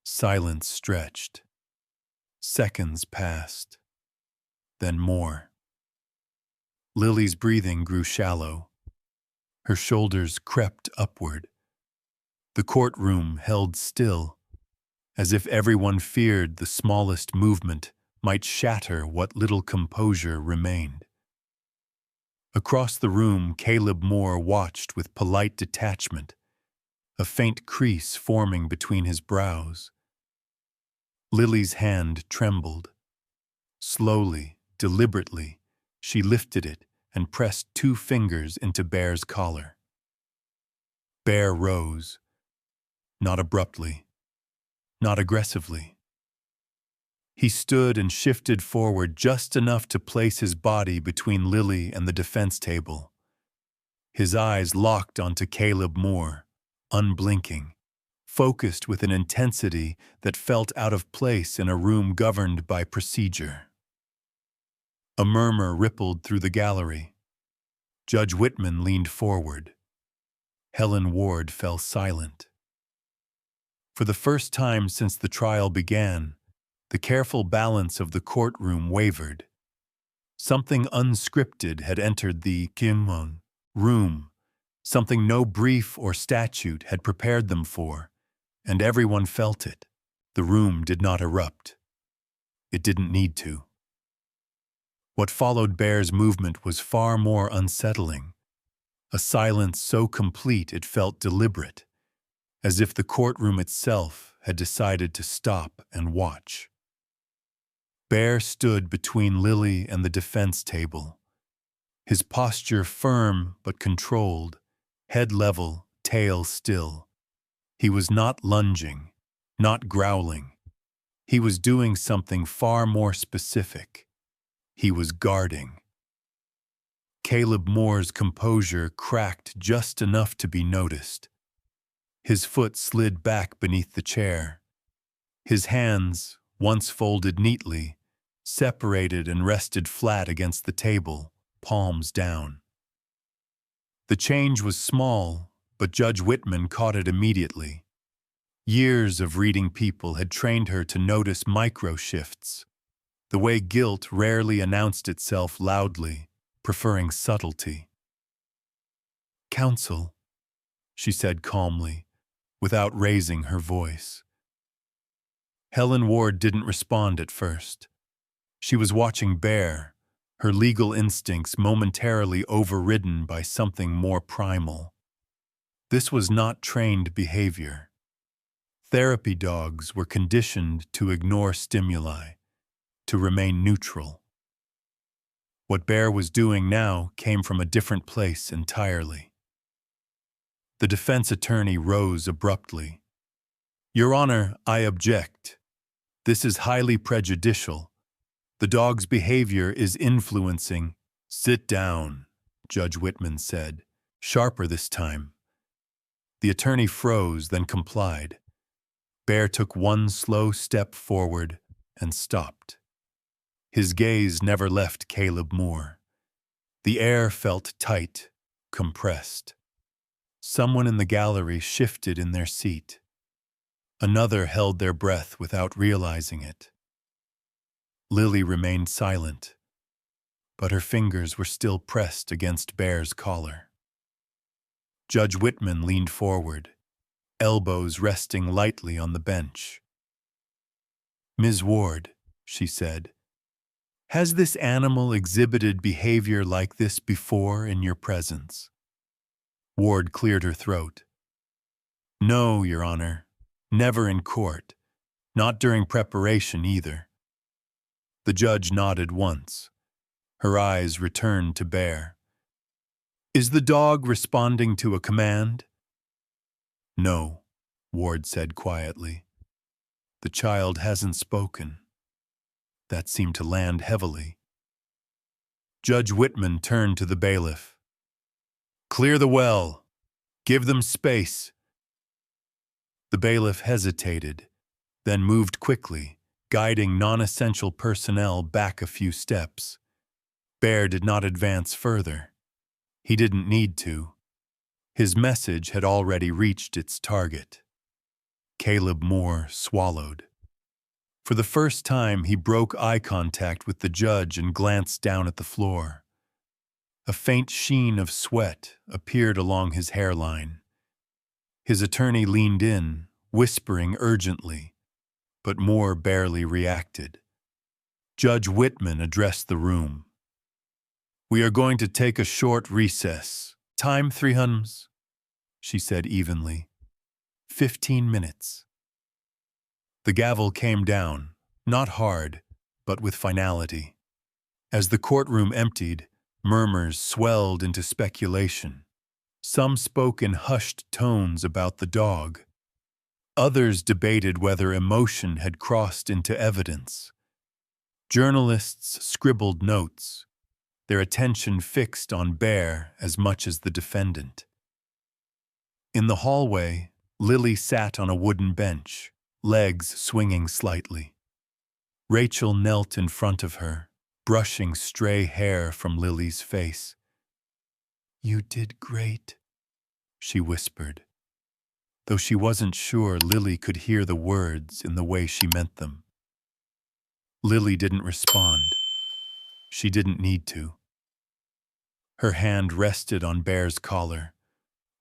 Silence stretched. Seconds passed. Then more. Lily's breathing grew shallow. Her shoulders crept upward. The courtroom held still, as if everyone feared the smallest movement might shatter what little composure remained. Across the room, Caleb Moore watched with polite detachment, a faint crease forming between his brows. Lily's hand trembled. Slowly, deliberately, she lifted it and pressed 2 fingers into Bear's collar. Bear rose, not abruptly, not aggressively. He stood and shifted forward just enough to place his body between Lily and the defense table. His eyes locked onto Caleb Moore, unblinking, focused with an intensity that felt out of place in a room governed by procedure. A murmur rippled through the gallery. Judge Whitman leaned forward. Helen Ward fell silent. For the first time since the trial began, the careful balance of the courtroom wavered. Something unscripted had entered the Kimon room, something no brief or statute had prepared them for, and everyone felt it. The room did not erupt. It didn't need to. What followed Bear's movement was far more unsettling, a silence so complete it felt deliberate, as if the courtroom itself had decided to stop and watch. Bear stood between Lily and the defense table, his posture firm but controlled, head level, tail still. He was not lunging, not growling. He was doing something far more specific. He was guarding. Caleb Moore's composure cracked just enough to be noticed. His foot slid back beneath the chair. His hands, once folded neatly, separated and rested flat against the table, palms down. The change was small, but Judge Whitman caught it immediately. Years of reading people had trained her to notice micro-shifts, the way guilt rarely announced itself loudly, preferring subtlety. "Counsel," she said calmly, without raising her voice. Helen Ward didn't respond at first. She was watching Bear, her legal instincts momentarily overridden by something more primal. This was not trained behavior. Therapy dogs were conditioned to ignore stimuli, to remain neutral. What Bear was doing now came from a different place entirely. The defense attorney rose abruptly. "Your Honor, I object. This is highly prejudicial. The dog's behavior is influencing—" "Sit down," Judge Whitman said, sharper this time. The attorney froze, then complied. Bear took one slow step forward and stopped. His gaze never left Caleb Moore. The air felt tight, compressed. Someone in the gallery shifted in their seat. Another held their breath without realizing it. Lily remained silent, but her fingers were still pressed against Bear's collar. Judge Whitman leaned forward, elbows resting lightly on the bench. "Ms. Ward," she said, "has this animal exhibited behavior like this before in your presence?" Ward cleared her throat. "No, Your Honor, never in court, not during preparation either." The judge nodded once. Her eyes returned to Bear. "Is the dog responding to a command?" "No," Ward said quietly. "The child hasn't spoken." That seemed to land heavily. Judge Whitman turned to the bailiff. "Clear the well. Give them space." The bailiff hesitated, then moved quickly, guiding non-essential personnel back a few steps. Bear did not advance further. He didn't need to. His message had already reached its target. Caleb Moore swallowed. For the first time, he broke eye contact with the judge and glanced down at the floor. A faint sheen of sweat appeared along his hairline. His attorney leaned in, whispering urgently, but Moore barely reacted. Judge Whitman addressed the room. "We are going to take a short recess. Time 3 hums," she said evenly. 15 minutes. The gavel came down, not hard, but with finality. As the courtroom emptied, murmurs swelled into speculation. Some spoke in hushed tones about the dog. Others debated whether emotion had crossed into evidence. Journalists scribbled notes, their attention fixed on Bear as much as the defendant. In the hallway, Lily sat on a wooden bench, legs swinging slightly. Rachel knelt in front of her, brushing stray hair from Lily's face. "You did great," she whispered, though she wasn't sure Lily could hear the words in the way she meant them. Lily didn't respond. She didn't need to. Her hand rested on Bear's collar,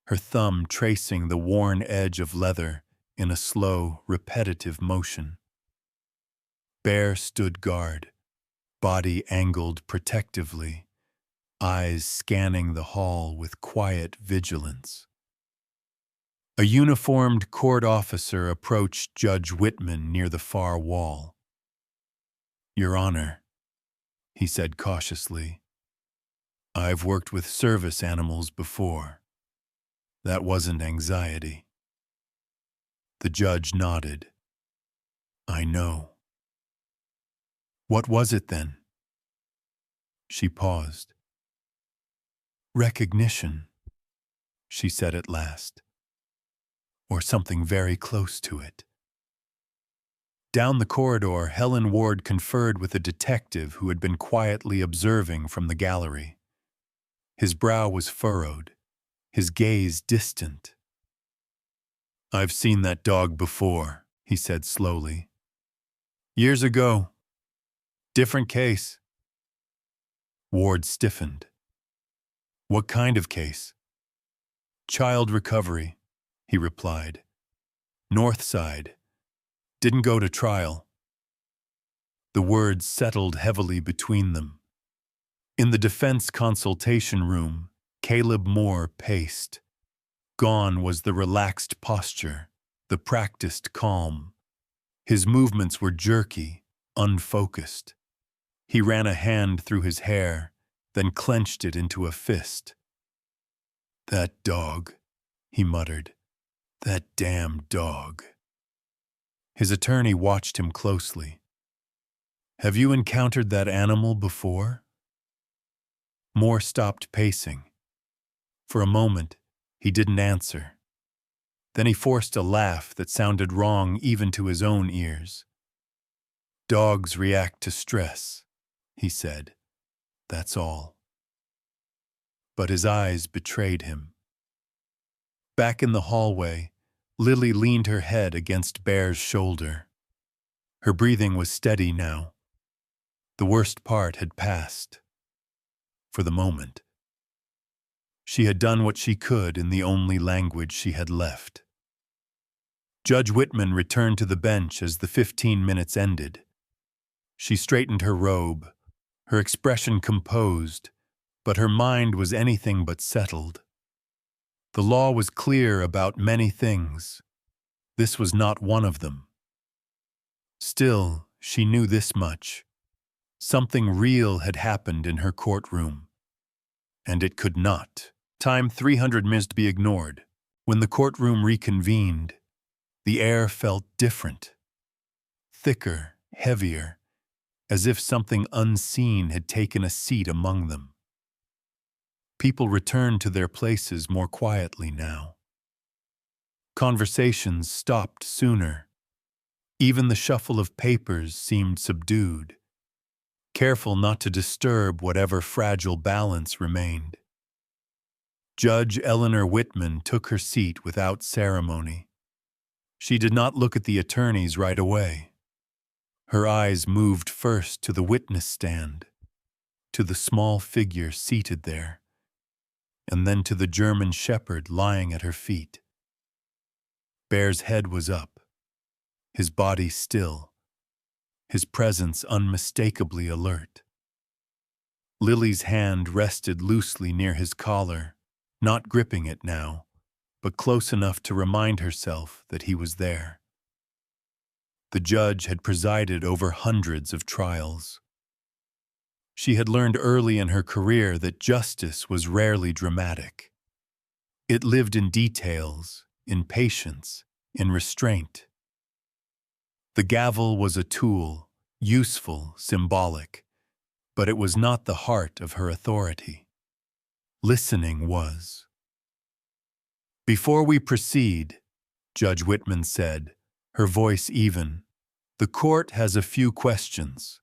her thumb tracing the worn edge of leather in a slow, repetitive motion. Bear stood guard, body angled protectively, eyes scanning the hall with quiet vigilance. A uniformed court officer approached Judge Whitman near the far wall. Your Honor, he said cautiously, I've worked with service animals before. That wasn't anxiety. The judge nodded. I know. What was it then? She paused. Recognition, she said at last. Or something very close to it. Down the corridor, Helen Ward conferred with a detective who had been quietly observing from the gallery. His brow was furrowed, his gaze distant. I've seen that dog before, he said slowly. Years ago. Different case. Ward stiffened. What kind of case? Child recovery, he replied. North Side. Didn't go to trial. The words settled heavily between them. In the defense consultation room, Caleb Moore paced. Gone was the relaxed posture, the practiced calm. His movements were jerky, unfocused. He ran a hand through his hair, then clenched it into a fist. That dog, he muttered. That damn dog. His attorney watched him closely. Have you encountered that animal before? Moore stopped pacing. For a moment, he didn't answer. Then he forced a laugh that sounded wrong even to his own ears. Dogs react to stress, he said. That's all. But his eyes betrayed him. Back in the hallway, Lily leaned her head against Bear's shoulder. Her breathing was steady now. The worst part had passed. For the moment. She had done what she could in the only language she had left. Judge Whitman returned to the bench as the 15 minutes ended. She straightened her robe, her expression composed, but her mind was anything but settled. The law was clear about many things. This was not one of them. Still, she knew this much. Something real had happened in her courtroom. And it could not. Time 300 missed be ignored. When the courtroom reconvened, the air felt different. Thicker, heavier, as if something unseen had taken a seat among them. People returned to their places more quietly now. Conversations stopped sooner. Even the shuffle of papers seemed subdued, careful not to disturb whatever fragile balance remained. Judge Eleanor Whitman took her seat without ceremony. She did not look at the attorneys right away. Her eyes moved first to the witness stand, to the small figure seated there, and then to the German shepherd lying at her feet. Bear's head was up, his body still, his presence unmistakably alert. Lily's hand rested loosely near his collar, not gripping it now, but close enough to remind herself that he was there. The judge had presided over hundreds of trials. She had learned early in her career that justice was rarely dramatic. It lived in details, in patience, in restraint. The gavel was a tool, useful, symbolic, but it was not the heart of her authority. Listening was. Before we proceed, Judge Whitman said, her voice even, the court has a few questions.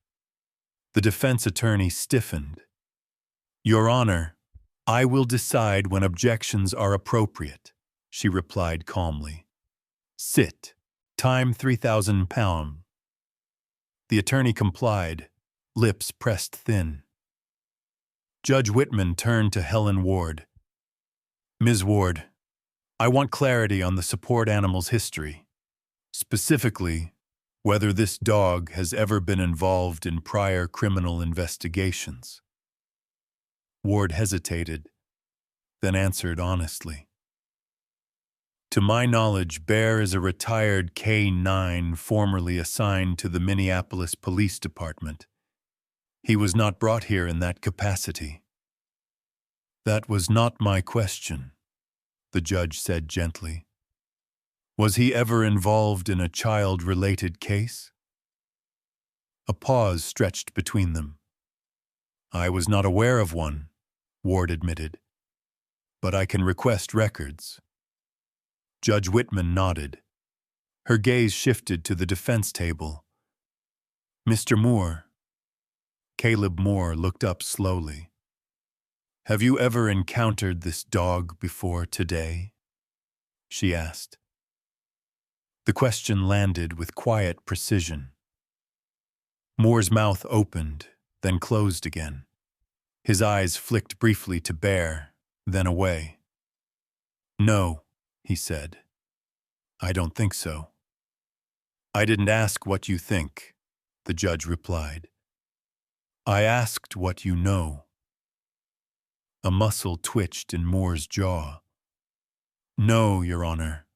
The defense attorney stiffened. Your Honor, I will decide when objections are appropriate, she replied calmly. Sit. Time 3,000 pounds. The attorney complied, lips pressed thin. Judge Whitman turned to Helen Ward. Ms. Ward, I want clarity on the support animal's history. Specifically, whether this dog has ever been involved in prior criminal investigations. Ward hesitated, then answered honestly. To my knowledge, Bear is a retired K-9 formerly assigned to the Minneapolis Police Department. He was not brought here in that capacity. That was not my question, the judge said gently. Was he ever involved in a child-related case? A pause stretched between them. I was not aware of one, Ward admitted. But I can request records. Judge Whitman nodded. Her gaze shifted to the defense table. Mr. Moore. Caleb Moore looked up slowly. Have you ever encountered this dog before today? She asked. The question landed with quiet precision. Moore's mouth opened, then closed again. His eyes flicked briefly to Bear, then away. No, he said. I don't think so. I didn't ask what you think, the judge replied. I asked what you know. A muscle twitched in Moore's jaw. No, Your Honor.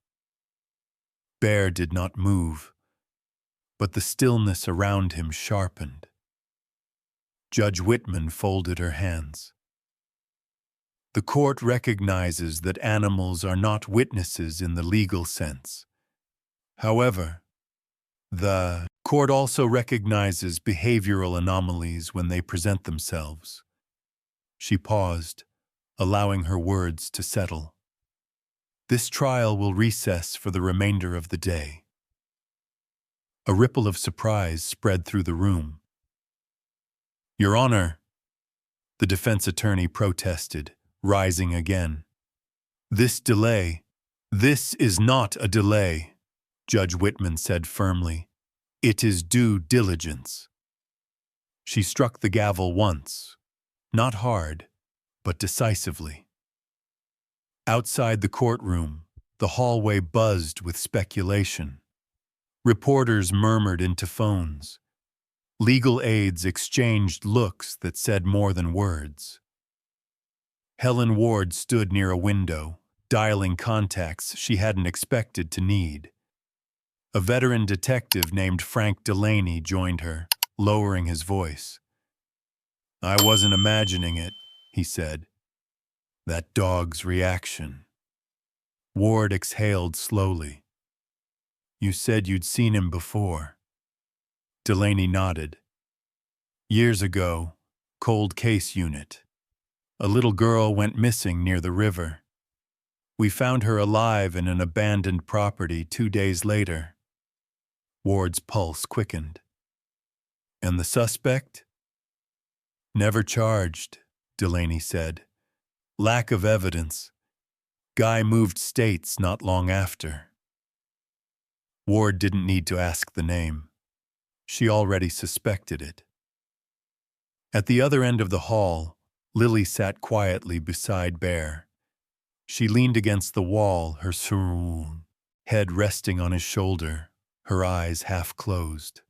Bear did not move, but the stillness around him sharpened. Judge Whitman folded her hands. The court recognizes that animals are not witnesses in the legal sense. However, the court also recognizes behavioral anomalies when they present themselves. She paused, allowing her words to settle. This trial will recess for the remainder of the day. A ripple of surprise spread through the room. Your Honor, the defense attorney protested, rising again. This is not a delay, Judge Whitman said firmly. It is due diligence. She struck the gavel once, not hard, but decisively. Outside the courtroom, the hallway buzzed with speculation. Reporters murmured into phones. Legal aides exchanged looks that said more than words. Helen Ward stood near a window, dialing contacts she hadn't expected to need. A veteran detective named Frank Delaney joined her, lowering his voice. I wasn't imagining it, he said. That dog's reaction. Ward exhaled slowly. You said you'd seen him before. Delaney nodded. Years ago, cold case unit. A little girl went missing near the river. We found her alive in an abandoned property 2 days later. Ward's pulse quickened. And the suspect? Never charged, Delaney said. Lack of evidence. Guy moved states not long after. Ward didn't need to ask the name. She already suspected it. At the other end of the hall, Lily sat quietly beside Bear. She leaned against the wall, her head resting on his shoulder, her eyes half closed.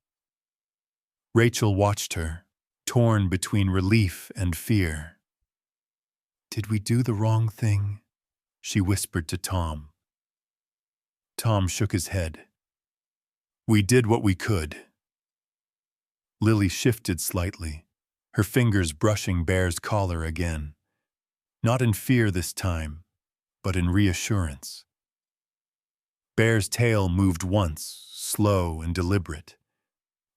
Rachel watched her, torn between relief and fear. Did we do the wrong thing? She whispered to Tom. Tom shook his head. We did what we could. Lily shifted slightly, her fingers brushing Bear's collar again. Not in fear this time, but in reassurance. Bear's tail moved once, slow and deliberate.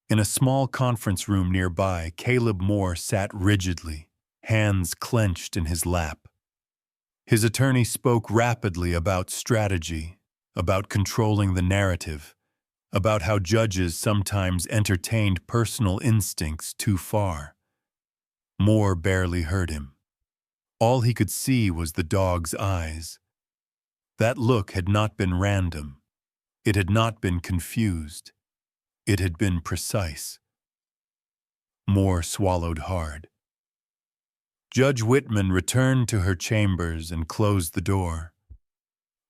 In a small conference room nearby, Caleb Moore sat rigidly, hands clenched in his lap. His attorney spoke rapidly about strategy, about controlling the narrative, about how judges sometimes entertained personal instincts too far. Moore barely heard him. All he could see was the dog's eyes. That look had not been random. It had not been confused. It had been precise. Moore swallowed hard. Judge Whitman returned to her chambers and closed the door.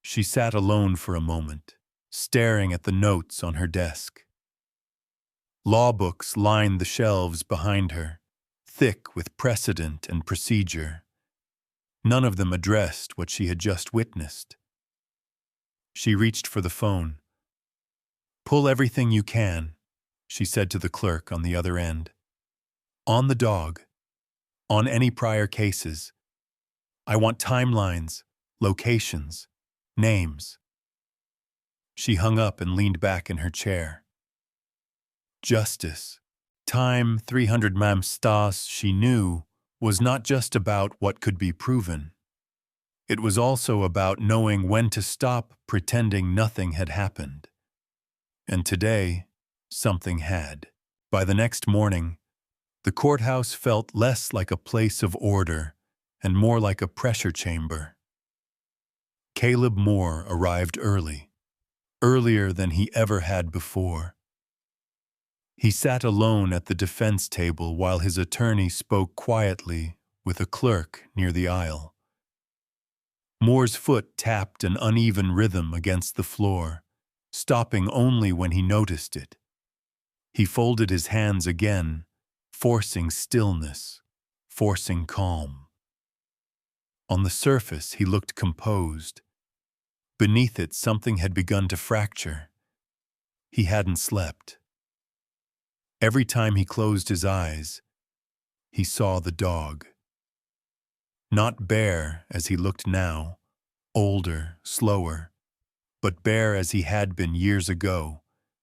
She sat alone for a moment, staring at the notes on her desk. Law books lined the shelves behind her, thick with precedent and procedure. None of them addressed what she had just witnessed. She reached for the phone. "Pull everything you can," she said to the clerk on the other end. "On the dog. On any prior cases. I want timelines, locations, names." She hung up and leaned back in her chair. Justice. Time 300 Mamstas, she knew, was not just about what could be proven. It was also about knowing when to stop pretending nothing had happened. And today, something had. By the next morning, the courthouse felt less like a place of order and more like a pressure chamber. Caleb Moore arrived early, earlier than he ever had before. He sat alone at the defense table while his attorney spoke quietly with a clerk near the aisle. Moore's foot tapped an uneven rhythm against the floor, stopping only when he noticed it. He folded his hands again, forcing stillness, forcing calm. On the surface, he looked composed. Beneath it, something had begun to fracture. He hadn't slept. Every time he closed his eyes, he saw the dog. Not Bear as he looked now, older, slower, but Bear as he had been years ago,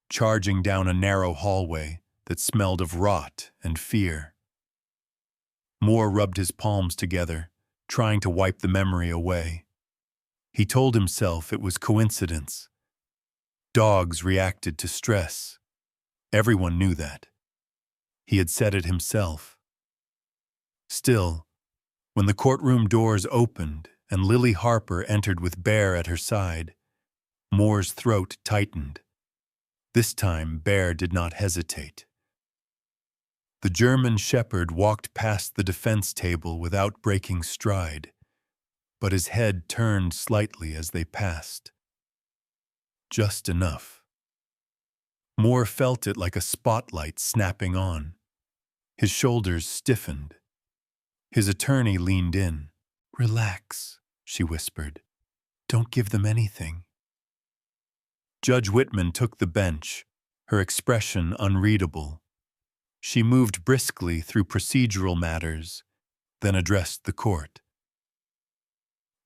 charging down a narrow hallway that smelled of rot and fear. Moore rubbed his palms together, trying to wipe the memory away. He told himself it was coincidence. Dogs reacted to stress. Everyone knew that. He had said it himself. Still, when the courtroom doors opened and Lily Harper entered with Bear at her side, Moore's throat tightened. This time, Bear did not hesitate. The German shepherd walked past the defense table without breaking stride, but his head turned slightly as they passed. Just enough. Moore felt it like a spotlight snapping on. His shoulders stiffened. His attorney leaned in. "Relax," she whispered. "Don't give them anything." Judge Whitman took the bench, her expression unreadable. She moved briskly through procedural matters, then addressed the court.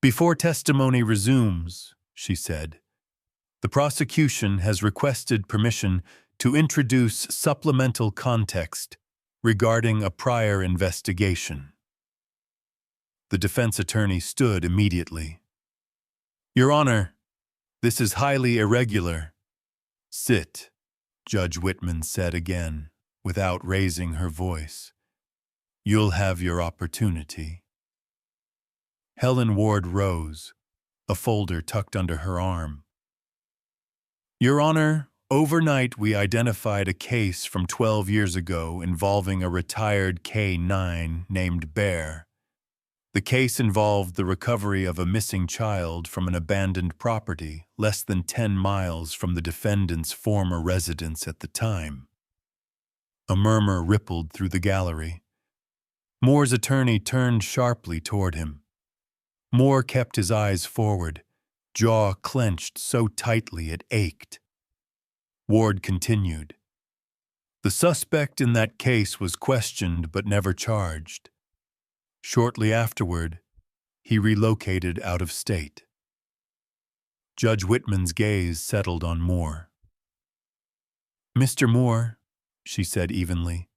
"Before testimony resumes," she said, "the prosecution has requested permission to introduce supplemental context regarding a prior investigation." The defense attorney stood immediately. "Your Honor, this is highly irregular." "Sit," Judge Whitman said again, without raising her voice. "You'll have your opportunity." Helen Ward rose, a folder tucked under her arm. "Your Honor, overnight we identified a case from 12 years ago involving a retired K-9 named Bear. The case involved the recovery of a missing child from an abandoned property less than 10 miles from the defendant's former residence at the time." A murmur rippled through the gallery. Moore's attorney turned sharply toward him. Moore kept his eyes forward, jaw clenched so tightly it ached. Ward continued. "The suspect in that case was questioned but never charged. Shortly afterward, he relocated out of state." Judge Whitman's gaze settled on Moore. "Mr. Moore," she said evenly,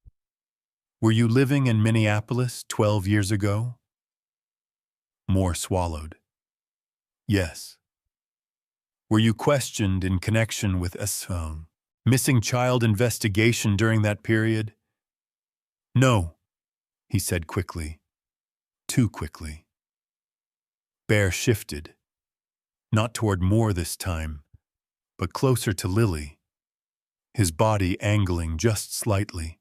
"were you living in Minneapolis 12 years ago?" Moore swallowed. "Yes." "Were you questioned in connection with a missing child investigation during that period?" "No," he said quickly. Too quickly. Bear shifted, not toward Moore this time, but closer to Lily, his body angling just slightly.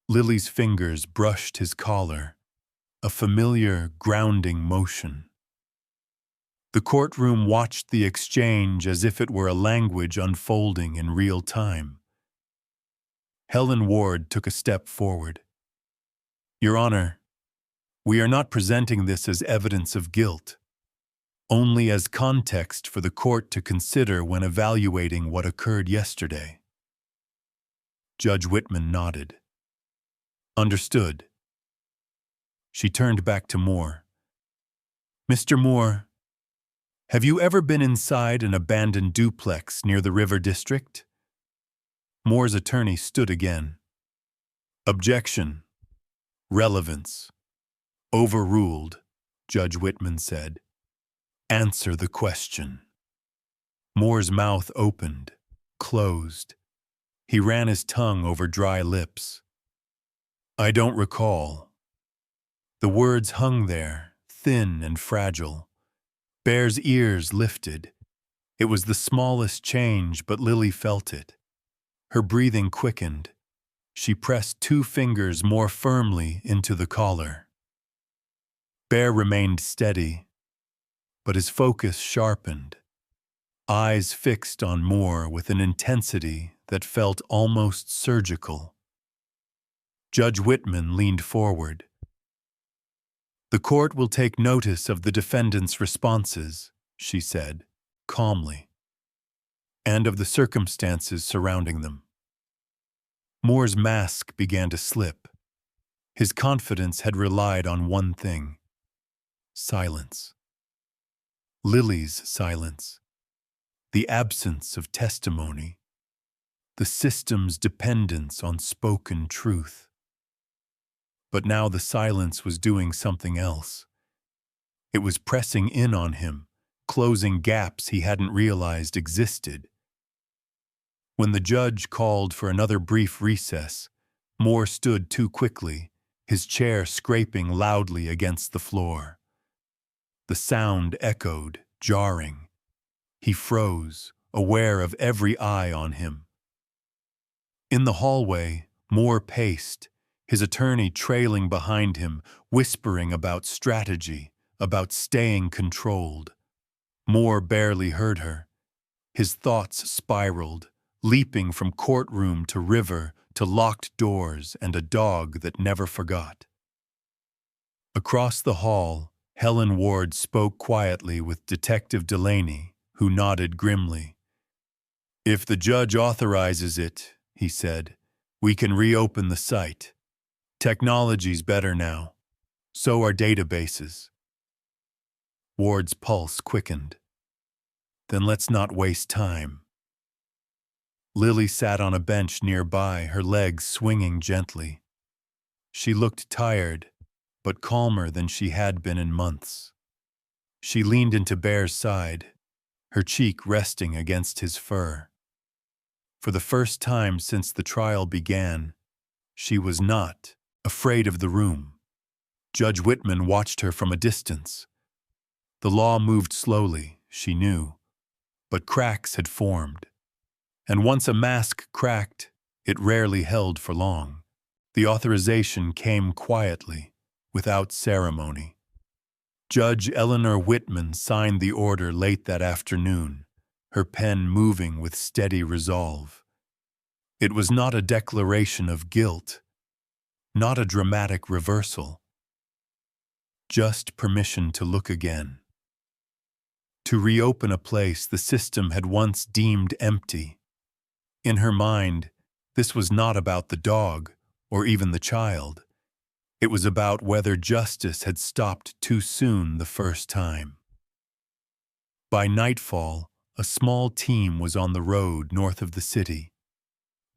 Lily's fingers brushed his collar, a familiar, grounding motion. The courtroom watched the exchange as if it were a language unfolding in real time. Helen Ward took a step forward. "Your Honor, we are not presenting this as evidence of guilt. only as context for the court to consider when evaluating what occurred yesterday. Judge Whitman nodded. Understood. She turned back to Moore. Mr. Moore, have you ever been inside an abandoned duplex near the River District? Moore's attorney stood again. Objection. Relevance. Overruled, Judge Whitman said. Answer the question. Moore's mouth opened, closed. He ran his tongue over dry lips. I don't recall. The words hung there, thin and fragile. Bear's ears lifted. It was the smallest change, but Lily felt it. Her breathing quickened. She pressed 2 fingers more firmly into the collar. Bear remained steady, but his focus sharpened, eyes fixed on Moore with an intensity that felt almost surgical. Judge Whitman leaned forward. The court will take notice of the defendant's responses, she said, calmly, and of the circumstances surrounding them. Moore's mask began to slip. His confidence had relied on one thing: silence. Lily's silence. The absence of testimony. The system's dependence on spoken truth. But now the silence was doing something else. It was pressing in on him, closing gaps he hadn't realized existed. When the judge called for another brief recess, Moore stood too quickly, his chair scraping loudly against the floor. The sound echoed, jarring. He froze, aware of every eye on him. In the hallway, Moore paced, his attorney trailing behind him, whispering about strategy, about staying controlled. Moore barely heard her. His thoughts spiraled, leaping from courtroom to river to locked doors and a dog that never forgot. Across the hall, Helen Ward spoke quietly with Detective Delaney, who nodded grimly. If the judge authorizes it, he said, we can reopen the site. Technology's better now. So are databases. Ward's pulse quickened. Then let's not waste time. Lily sat on a bench nearby, her legs swinging gently. She looked tired, but calmer than she had been in months. She leaned into Bear's side, her cheek resting against his fur. For the first time since the trial began, she was not afraid of the room. Judge Whitman watched her from a distance. The law moved slowly, she knew, but cracks had formed. And once a mask cracked, it rarely held for long. The authorization came quietly, without ceremony. Judge Eleanor Whitman signed the order late that afternoon, her pen moving with steady resolve. It was not a declaration of guilt, not a dramatic reversal, just permission to look again. To reopen a place the system had once deemed empty. In her mind, this was not about the dog or even the child. It was about whether justice had stopped too soon the first time. By nightfall, a small team was on the road north of the city.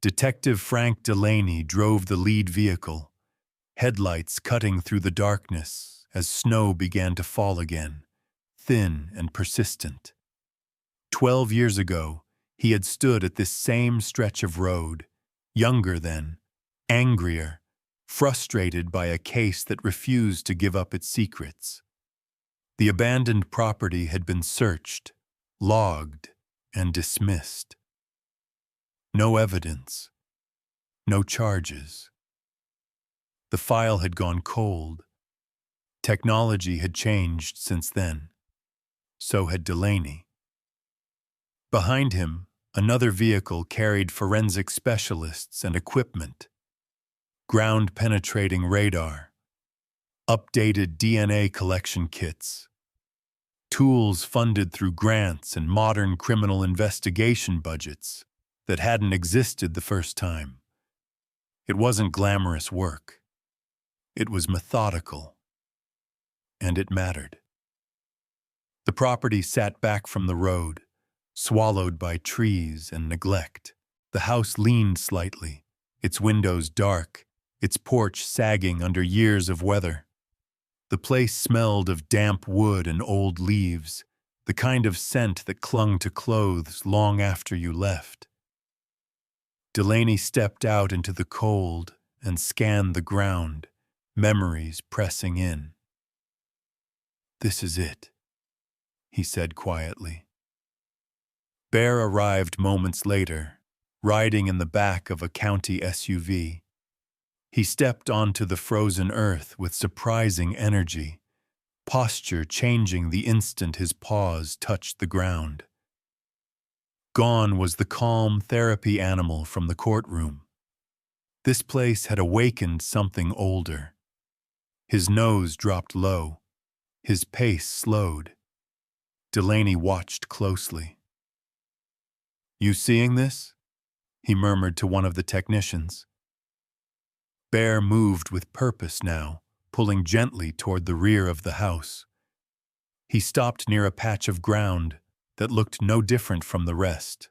Detective Frank Delaney drove the lead vehicle, headlights cutting through the darkness as snow began to fall again, thin and persistent. 12 years ago, he had stood at this same stretch of road, younger then, angrier, frustrated by a case that refused to give up its secrets. The abandoned property had been searched, logged, and dismissed. No evidence, no charges. The file had gone cold. Technology had changed since then. So had Delaney. Behind him, another vehicle carried forensic specialists and equipment. Ground-penetrating radar, updated DNA collection kits. tools funded through grants and modern criminal investigation budgets that hadn't existed the first time. It wasn't glamorous work. It was methodical. And it mattered. The property sat back from the road, swallowed by trees and neglect. The house leaned slightly, its windows dark, its porch sagging under years of weather. The place smelled of damp wood and old leaves, the kind of scent that clung to clothes long after you left. Delaney stepped out into the cold and scanned the ground, memories pressing in. "This is it," he said quietly. Bear arrived moments later, riding in the back of a county SUV. He stepped onto the frozen earth with surprising energy, posture changing the instant his paws touched the ground. Gone was the calm therapy animal from the courtroom. This place had awakened something older. His nose dropped low, his pace slowed. Delaney watched closely. "You seeing this?" he murmured to one of the technicians. Bear moved with purpose now, pulling gently toward the rear of the house. He stopped near a patch of ground that looked no different from the rest.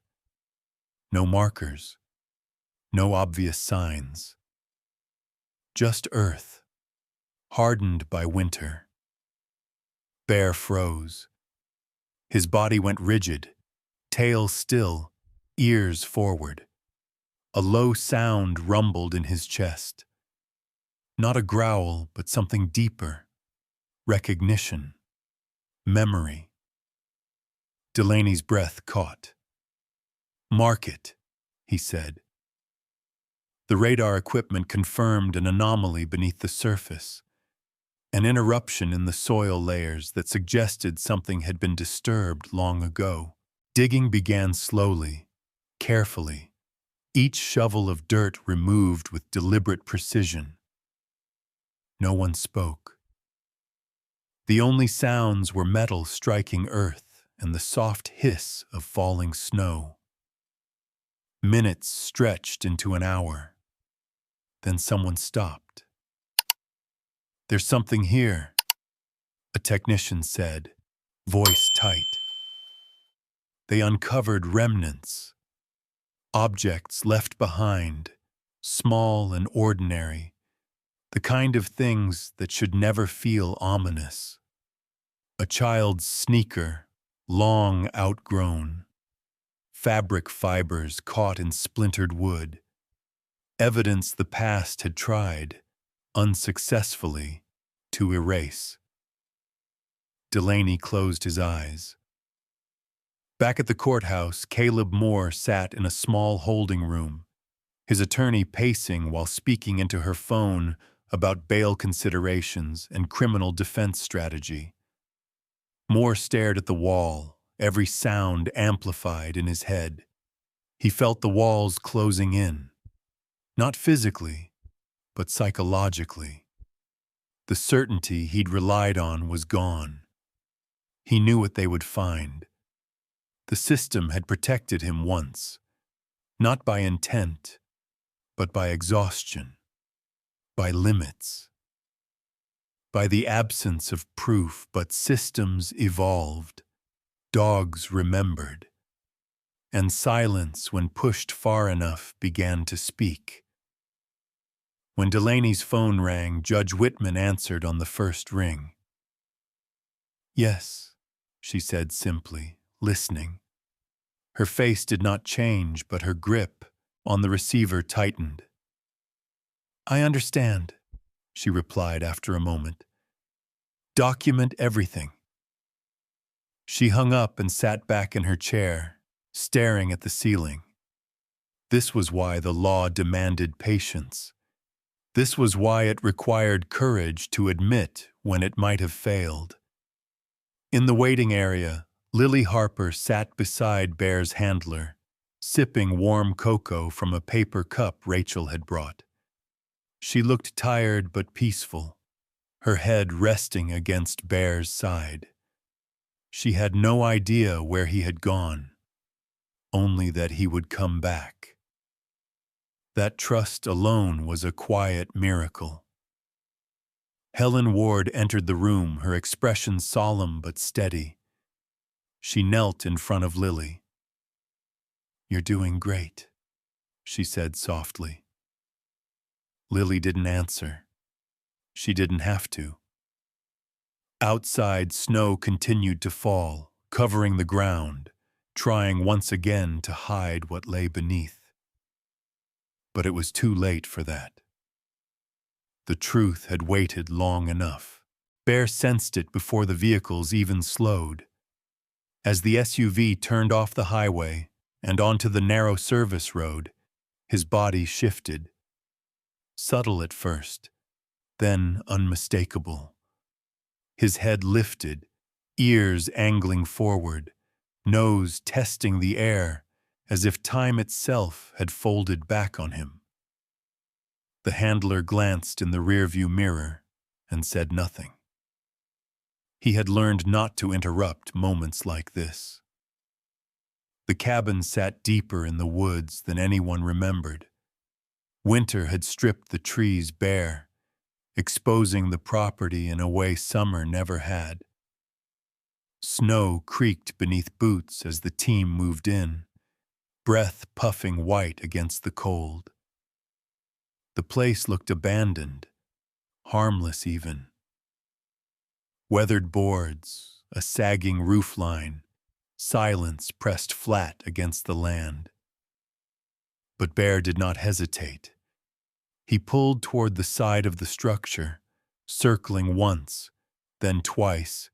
No markers, no obvious signs. Just earth, hardened by winter. Bear froze. His body went rigid, tail still, ears forward. A low sound rumbled in his chest. Not a growl, but something deeper. Recognition. Memory. Delaney's breath caught. "Mark it," he said. The radar equipment confirmed an anomaly beneath the surface, an interruption in the soil layers that suggested something had been disturbed long ago. Digging began slowly, carefully, each shovel of dirt removed with deliberate precision. No one spoke. The only sounds were metal striking earth and the soft hiss of falling snow. Minutes stretched into an hour. Then someone stopped. "There's something here," a technician said, voice tight. They uncovered remnants, objects left behind, small and ordinary, the kind of things that should never feel ominous. A child's sneaker, long outgrown. Fabric fibers caught in splintered wood. Evidence the past had tried, unsuccessfully, to erase. Delaney closed his eyes. Back at the courthouse, Caleb Moore sat in a small holding room, his attorney pacing while speaking into her phone about bail considerations and criminal defense strategy. Moore stared at the wall, every sound amplified in his head. He felt the walls closing in, not physically, but psychologically. The certainty he'd relied on was gone. He knew what they would find. The system had protected him once, not by intent, but by exhaustion, by limits, by the absence of proof. But systems evolved, dogs remembered, and silence, when pushed far enough, began to speak. When Delaney's phone rang, Judge Whitman answered on the first ring. "Yes," she said simply, listening. Her face did not change, but her grip on the receiver tightened. "I understand," she replied after a moment. "Document everything." She hung up and sat back in her chair, staring at the ceiling. This was why the law demanded patience. This was why it required courage to admit when it might have failed. In the waiting area, Lily Harper sat beside Bear's handler, sipping warm cocoa from a paper cup Rachel had brought. She looked tired but peaceful, her head resting against Bear's side. She had no idea where he had gone, only that he would come back. That trust alone was a quiet miracle. Helen Ward entered the room, her expression solemn but steady. She knelt in front of Lily. "You're doing great," she said softly. Lily didn't answer. She didn't have to. Outside, snow continued to fall, covering the ground, trying once again to hide what lay beneath. But it was too late for that. The truth had waited long enough. Bear sensed it before the vehicles even slowed. As the SUV turned off the highway and onto the narrow service road, his body shifted. Subtle at first, then unmistakable. His head lifted, ears angling forward, nose testing the air, as if time itself had folded back on him. The handler glanced in the rearview mirror and said nothing. He had learned not to interrupt moments like this. The cabin sat deeper in the woods than anyone remembered. Winter had stripped the trees bare, exposing the property in a way summer never had. Snow creaked beneath boots as the team moved in, breath puffing white against the cold. The place looked abandoned, harmless even. Weathered boards, a sagging roofline, silence pressed flat against the land. But Bear did not hesitate. He pulled toward the side of the structure, circling once, then twice,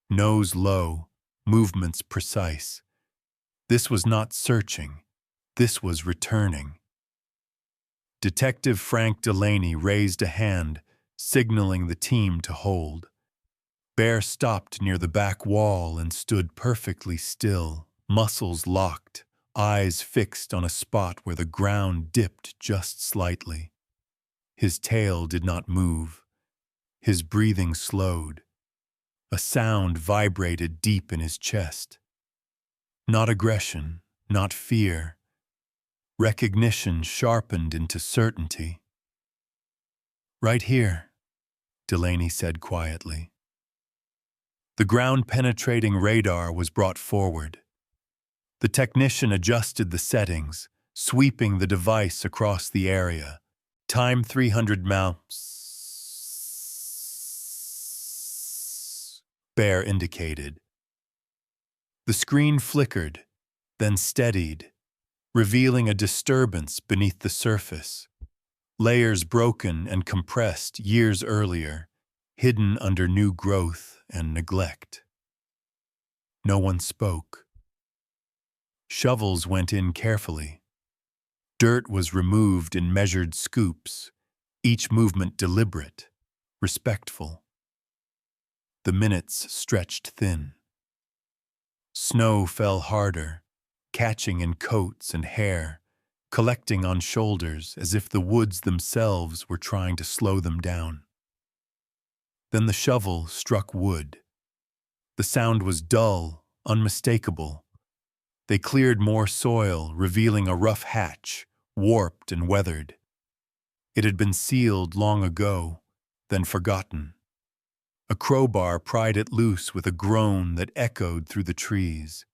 nose low, movements precise. This was not searching, this was returning. Detective Frank Delaney raised a hand, signaling the team to hold. Bear stopped near the back wall and stood perfectly still, muscles locked, eyes fixed on a spot where the ground dipped just slightly. His tail did not move. His breathing slowed. A sound vibrated deep in his chest. Not aggression, not fear. Recognition sharpened into certainty. "Right here," Delaney said quietly. The ground-penetrating radar was brought forward. The technician adjusted the settings, sweeping the device across the area. Time 300 miles. Bear indicated. The screen flickered, then steadied, revealing a disturbance beneath the surface. Layers broken and compressed years earlier, hidden under new growth and neglect. No one spoke. Shovels went in carefully. Dirt was removed in measured scoops, each movement deliberate, respectful. The minutes stretched thin. Snow fell harder, catching in coats and hair, collecting on shoulders as if the woods themselves were trying to slow them down. Then the shovel struck wood. The sound was dull, unmistakable. They cleared more soil, revealing a rough hatch, warped and weathered. It had been sealed long ago, then forgotten. A crowbar pried it loose with a groan that echoed through the trees.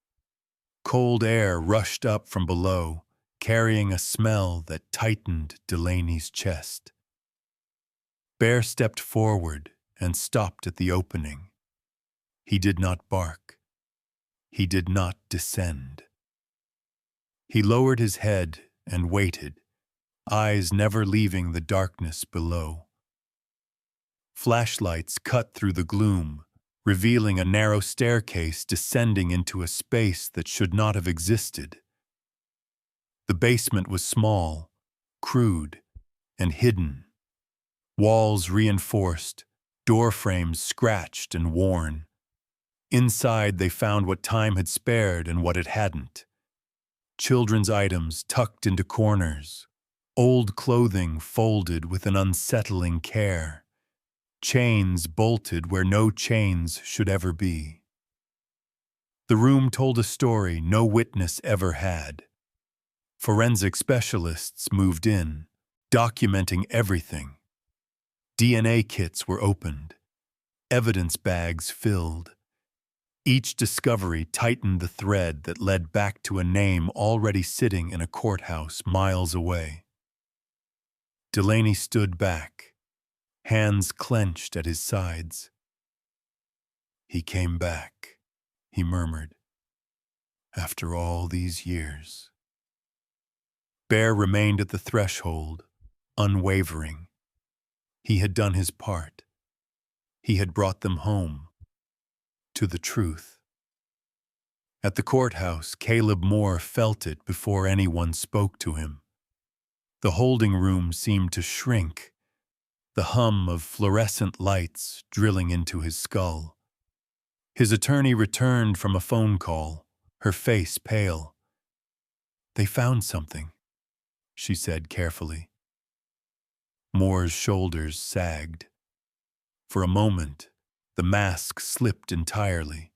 Cold air rushed up from below, carrying a smell that tightened Delaney's chest. Bear stepped forward and stopped at the opening. He did not bark. He did not descend. He lowered his head and waited, eyes never leaving the darkness below. Flashlights cut through the gloom, revealing a narrow staircase descending into a space that should not have existed. The basement was small, crude, and hidden. Walls reinforced, door frames scratched and worn. Inside they found what time had spared and what it hadn't. Children's items tucked into corners, old clothing folded with an unsettling care, chains bolted where no chains should ever be. The room told a story no witness ever had. Forensic specialists moved in, documenting everything. DNA kits were opened, evidence bags filled. Each discovery tightened the thread that led back to a name already sitting in a courthouse miles away. Delaney stood back, hands clenched at his sides. "He came back," he murmured, "after all these years." Bear remained at the threshold, unwavering. He had done his part. He had brought them home, to the truth. At the courthouse, Caleb Moore felt it before anyone spoke to him. The holding room seemed to shrink, the hum of fluorescent lights drilling into his skull. His attorney returned from a phone call, her face pale. "They found something," she said carefully. Moore's shoulders sagged. For a moment, the mask slipped entirely.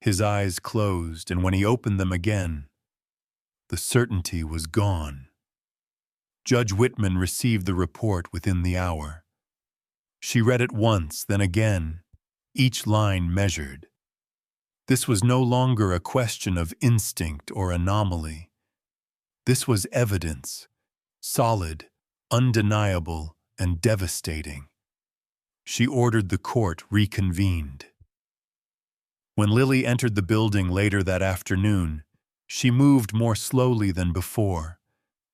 His eyes closed, and when he opened them again, the certainty was gone. Judge Whitman received the report within the hour. She read it once, then again, each line measured. This was no longer a question of instinct or anomaly. This was evidence, solid, undeniable, and devastating. She ordered the court reconvened. When Lily entered the building later that afternoon, she moved more slowly than before,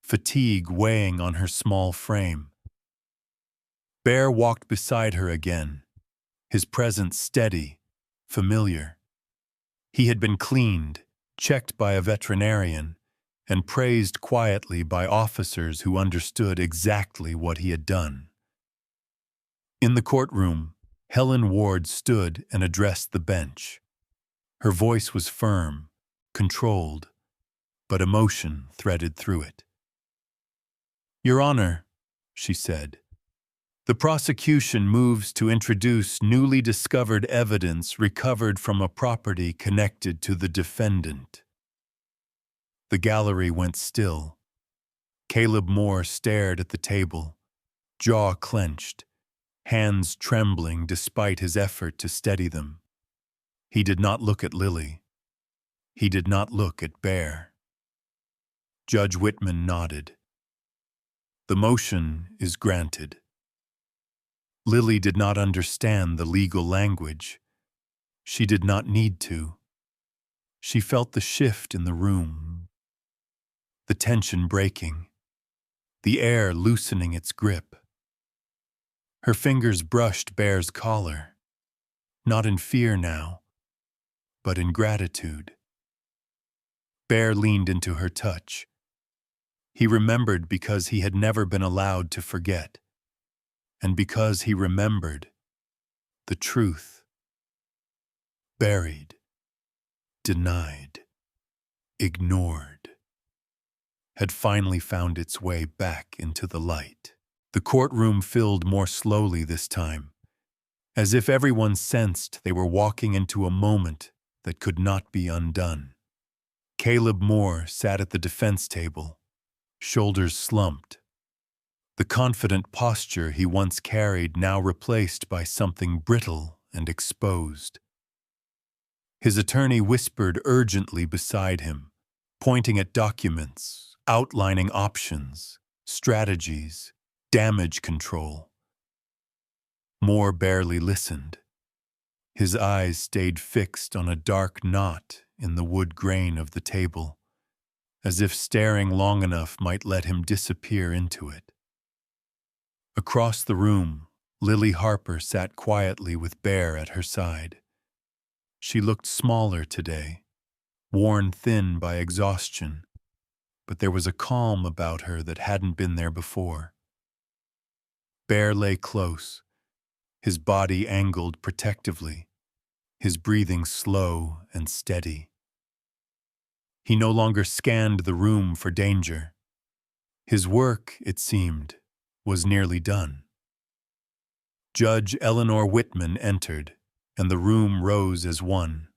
fatigue weighing on her small frame. Bear walked beside her again, his presence steady, familiar. He had been cleaned, checked by a veterinarian, and praised quietly by officers who understood exactly what he had done. In the courtroom, Helen Ward stood and addressed the bench. Her voice was firm, controlled, but emotion threaded through it. "Your Honor," she said, "the prosecution moves to introduce newly discovered evidence recovered from a property connected to the defendant." The gallery went still. Caleb Moore stared at the table, jaw clenched, hands trembling despite his effort to steady them. He did not look at Lily. He did not look at Bear. Judge Whitman nodded. "The motion is granted." Lily did not understand the legal language. She did not need to. She felt the shift in the room, the tension breaking, the air loosening its grip. Her fingers brushed Bear's collar, not in fear now, but in gratitude. Bear leaned into her touch. He remembered because he had never been allowed to forget, and because he remembered the truth. Buried, denied, ignored, had finally found its way back into the light. The courtroom filled more slowly this time, as if everyone sensed they were walking into a moment that could not be undone. Caleb Moore sat at the defense table, shoulders slumped. The confident posture he once carried now replaced by something brittle and exposed. His attorney whispered urgently beside him, pointing at documents, outlining options, strategies, damage control. Moore barely listened. His eyes stayed fixed on a dark knot in the wood grain of the table, as if staring long enough might let him disappear into it. Across the room, Lily Harper sat quietly with Bear at her side. She looked smaller today, worn thin by exhaustion, but there was a calm about her that hadn't been there before. Bear lay close, his body angled protectively, his breathing slow and steady. He no longer scanned the room for danger. His work, it seemed, was nearly done. Judge Eleanor Whitman entered, and the room rose as one.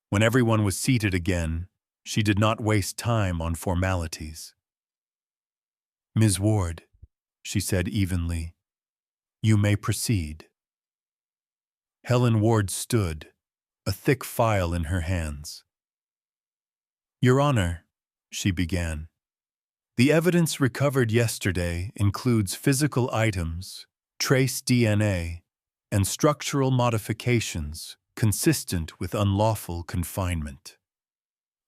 When everyone was seated again, she did not waste time on formalities. "Ms. Ward," she said evenly, "you may proceed." Helen Ward stood, a thick file in her hands. "Your Honor," she began, "the evidence recovered yesterday includes physical items, trace DNA, and structural modifications consistent with unlawful confinement.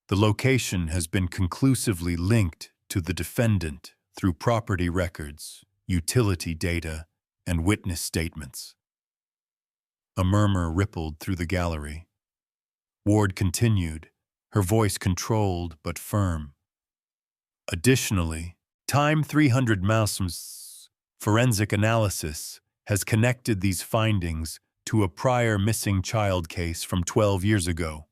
The location has been conclusively linked to the defendant through property records, utility data, and witness statements." A murmur rippled through the gallery. Ward continued, her voice controlled but firm. "Additionally, Time 300 Mouse's forensic analysis has connected these findings to a prior missing child case from 12 years ago,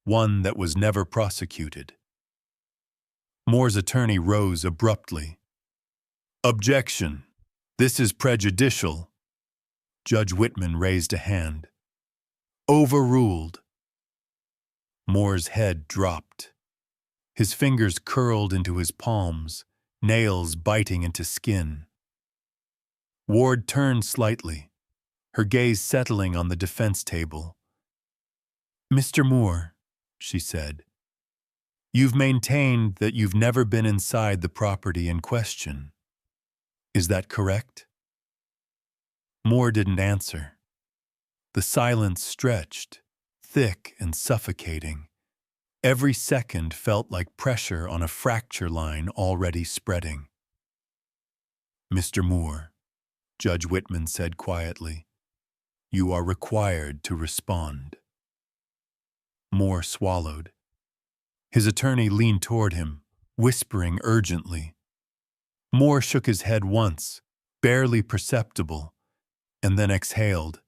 one that was never prosecuted." Moore's attorney rose abruptly. "Objection. This is prejudicial." Judge Whitman raised a hand. "Overruled." Moore's head dropped. His fingers curled into his palms, nails biting into skin. Ward turned slightly, her gaze settling on the defense table. "Mr. Moore," she said, "you've maintained that you've never been inside the property in question. Is that correct?" Moore didn't answer. The silence stretched, thick and suffocating. Every second felt like pressure on a fracture line already spreading. "Mr. Moore," Judge Whitman said quietly, "you are required to respond." Moore swallowed. His attorney leaned toward him, whispering urgently. Moore shook his head once, barely perceptible, and then exhaled.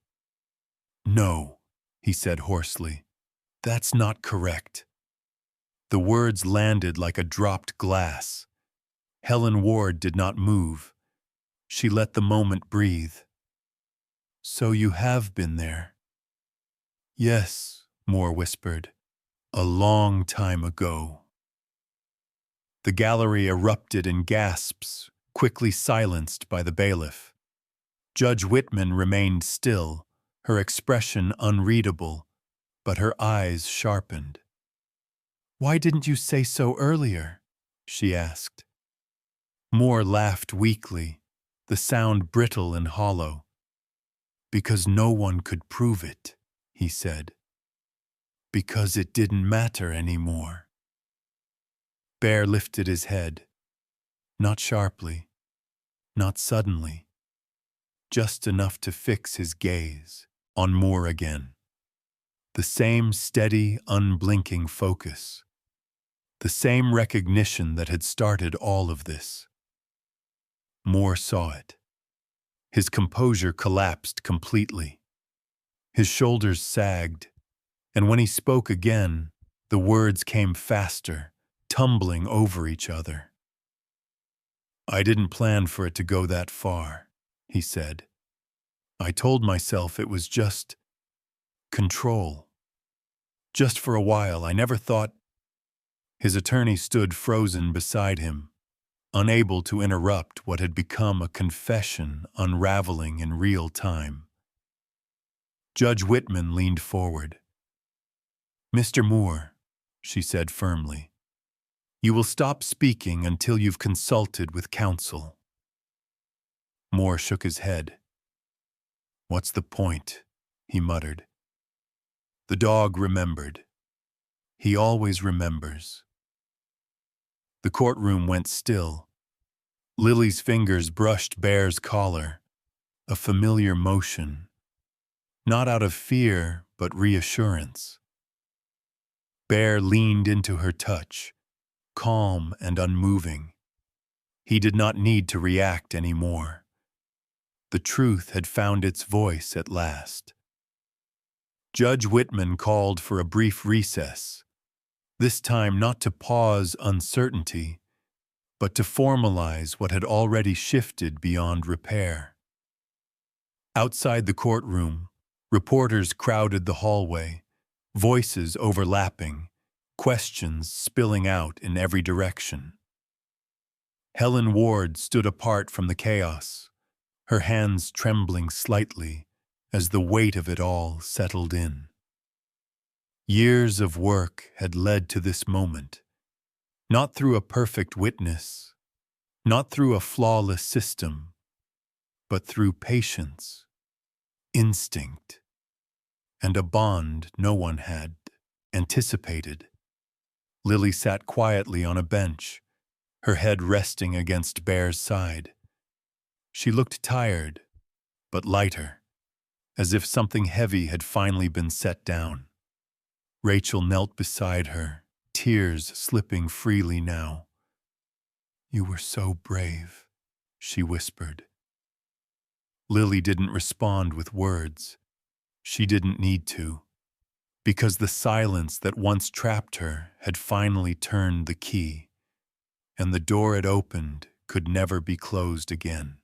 "No," he said hoarsely, "that's not correct." The words landed like a dropped glass. Helen Ward did not move. She let the moment breathe. "So you have been there?" "Yes," Moore whispered, "a long time ago." The gallery erupted in gasps, quickly silenced by the bailiff. Judge Whitman remained still, her expression unreadable, but her eyes sharpened. "Why didn't you say so earlier?" she asked. Moore laughed weakly, the sound brittle and hollow. "Because no one could prove it," he said. "Because it didn't matter anymore." Bear lifted his head, not sharply, not suddenly, just enough to fix his gaze on Moore again. The same steady, unblinking focus. The same recognition that had started all of this. Moore saw it. His composure collapsed completely. His shoulders sagged, and when he spoke again, the words came faster, tumbling over each other. "I didn't plan for it to go that far," he said. "I told myself it was just control. Just for a while, I never thought—" His attorney stood frozen beside him, unable to interrupt what had become a confession unraveling in real time. Judge Whitman leaned forward. "Mr. Moore," she said firmly, "you will stop speaking until you've consulted with counsel." Moore shook his head. "What's the point?" he muttered. The dog remembered. He always remembers. The courtroom went still. Lily's fingers brushed Bear's collar, a familiar motion, not out of fear but reassurance. Bear leaned into her touch, calm and unmoving. He did not need to react anymore. The truth had found its voice at last. Judge Whitman called for a brief recess, this time not to pause uncertainty, but to formalize what had already shifted beyond repair. Outside the courtroom, reporters crowded the hallway, voices overlapping, questions spilling out in every direction. Helen Ward stood apart from the chaos, her hands trembling slightly as the weight of it all settled in. Years of work had led to this moment, not through a perfect witness, not through a flawless system, but through patience, instinct, and a bond no one had anticipated. Lily sat quietly on a bench, her head resting against Bear's side. She looked tired, but lighter, as if something heavy had finally been set down. Rachel knelt beside her, tears slipping freely now. "You were so brave," she whispered. Lily didn't respond with words. She didn't need to, because the silence that once trapped her had finally turned the key, and the door it opened could never be closed again.